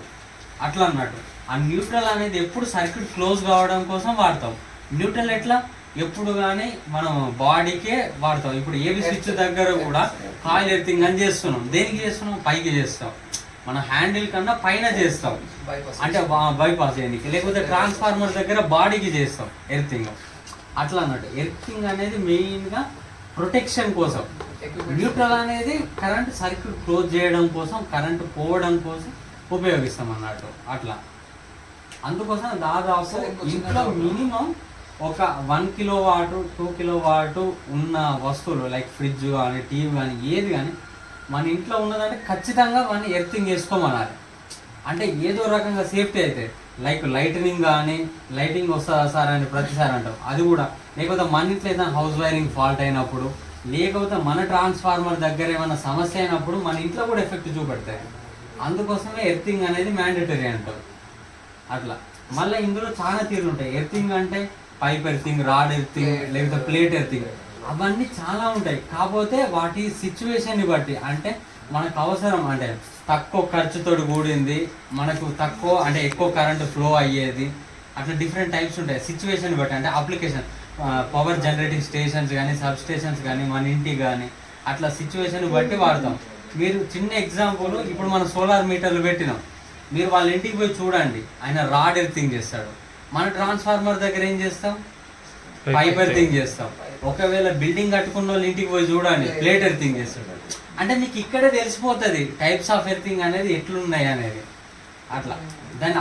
Speaker 7: అట్లా అన్నట్టు. ఆ న్యూట్రల్ అనేది ఎప్పుడు సర్క్యూట్ క్లోజ్ కావడం కోసం వాడతాం. న్యూట్రల్ ఎట్లా ఎప్పుడు కానీ మనం బాడీకే వాడతాం. ఇప్పుడు ఏవి స్విచ్ దగ్గర కూడా కాయిల్ ఎర్తింగ్ అని చేస్తున్నాం. దేనికి చేస్తున్నాం? పైకి చేస్తాం, మన హ్యాండిల్ కన్నా పైన చేస్తాం, అంటే బైపాస్ చేయడానికి. లేకపోతే ట్రాన్స్ఫార్మర్ దగ్గర బాడీకి చేస్తాం ఎర్తింగ్, అట్లా అన్నట్టు. ఎర్తింగ్ అనేది మెయిన్గా ప్రొటెక్షన్ కోసం. న్యూట్రల్ అనేది కరెంట్ సర్క్యూట్ క్లోజ్ చేయడం కోసం, కరెంట్ పోవడం కోసం ఉపయోగిస్తాం అన్నట్టు అట్లా. అందుకోసం దాదాపు ఇంట్లో మినిమం ఒక 1 కిలోవాట్ 2 కిలోవాట్ ఉన్న వస్తువులు లైక్ ఫ్రిడ్జ్ కానీ టీవీ కానీ ఏది కానీ మన ఇంట్లో ఉన్నదంటే ఖచ్చితంగా మన ఎర్తింగ్ చేసుకోమనాలి. అంటే ఏదో రకంగా సేఫ్టీ అయితే, లైక్ లైటింగ్ కానీ లైటింగ్ వస్తుందా సార్ అని ప్రతిసారి అంటాం, అది కూడా. లేకపోతే మన ఇంట్లో ఏదైనా హౌస్ వైరింగ్ ఫాల్ట్ అయినప్పుడు, లేకపోతే మన ట్రాన్స్ఫార్మర్ దగ్గర ఏమైనా సమస్య అయినప్పుడు మన ఇంట్లో కూడా ఎఫెక్ట్ చూపెడతాయి. అందుకోసమే ఎర్తింగ్ అనేది మ్యాండేటరీ అంటారు అట్లా. మళ్ళీ ఇందులో చాలా తీరులు ఉంటాయి. ఎర్తింగ్ అంటే పైప్ ఎర్తింగ్, రాడ్ ఎర్తింగ్, లేకపోతే ప్లేట్ ఎర్తింగ్, అవన్నీ చాలా ఉంటాయి. కాకపోతే వాటి సిచ్యువేషన్ని బట్టి, అంటే మనకు అవసరం అంటే తక్కువ ఖర్చుతో కూడింది, మనకు తక్కువ అంటే ఎక్కువ కరెంట్ ఫ్లో అయ్యేది, అట్లా డిఫరెంట్ టైప్స్ ఉంటాయి సిచ్యువేషన్ బట్టి. అంటే అప్లికేషన్, పవర్ జనరేటింగ్ స్టేషన్స్ కానీ సబ్ స్టేషన్స్ కానీ మన ఇంటికి కానీ అట్లా సిచ్యువేషన్ బట్టి వాడతాం. మీరు చిన్న ఎగ్జాంపుల్, ఇప్పుడు మనం సోలార్ మీటర్లు పెట్టినాం, మీరు వాళ్ళ ఇంటికి పోయి చూడండి, ఆయన రాడ్ ఎర్తింగ్ చేస్తాడు. మన ట్రాన్స్ఫార్మర్ దగ్గర ఏం చేస్తాం, పైప్ ఎర్తింగ్ చేస్తాం. ఒకవేళ బిల్డింగ్ కట్టుకున్న వాళ్ళ ఇంటికి పోయి చూడండి, ప్లేట్ ఎర్తింగ్ చేస్తాడు. అంటే మీకు ఇక్కడే తెలిసిపోతుంది టైప్స్ ఆఫ్ ఎర్తింగ్ అనేది ఎట్లున్నాయి అనేది. అట్లా దాన్ని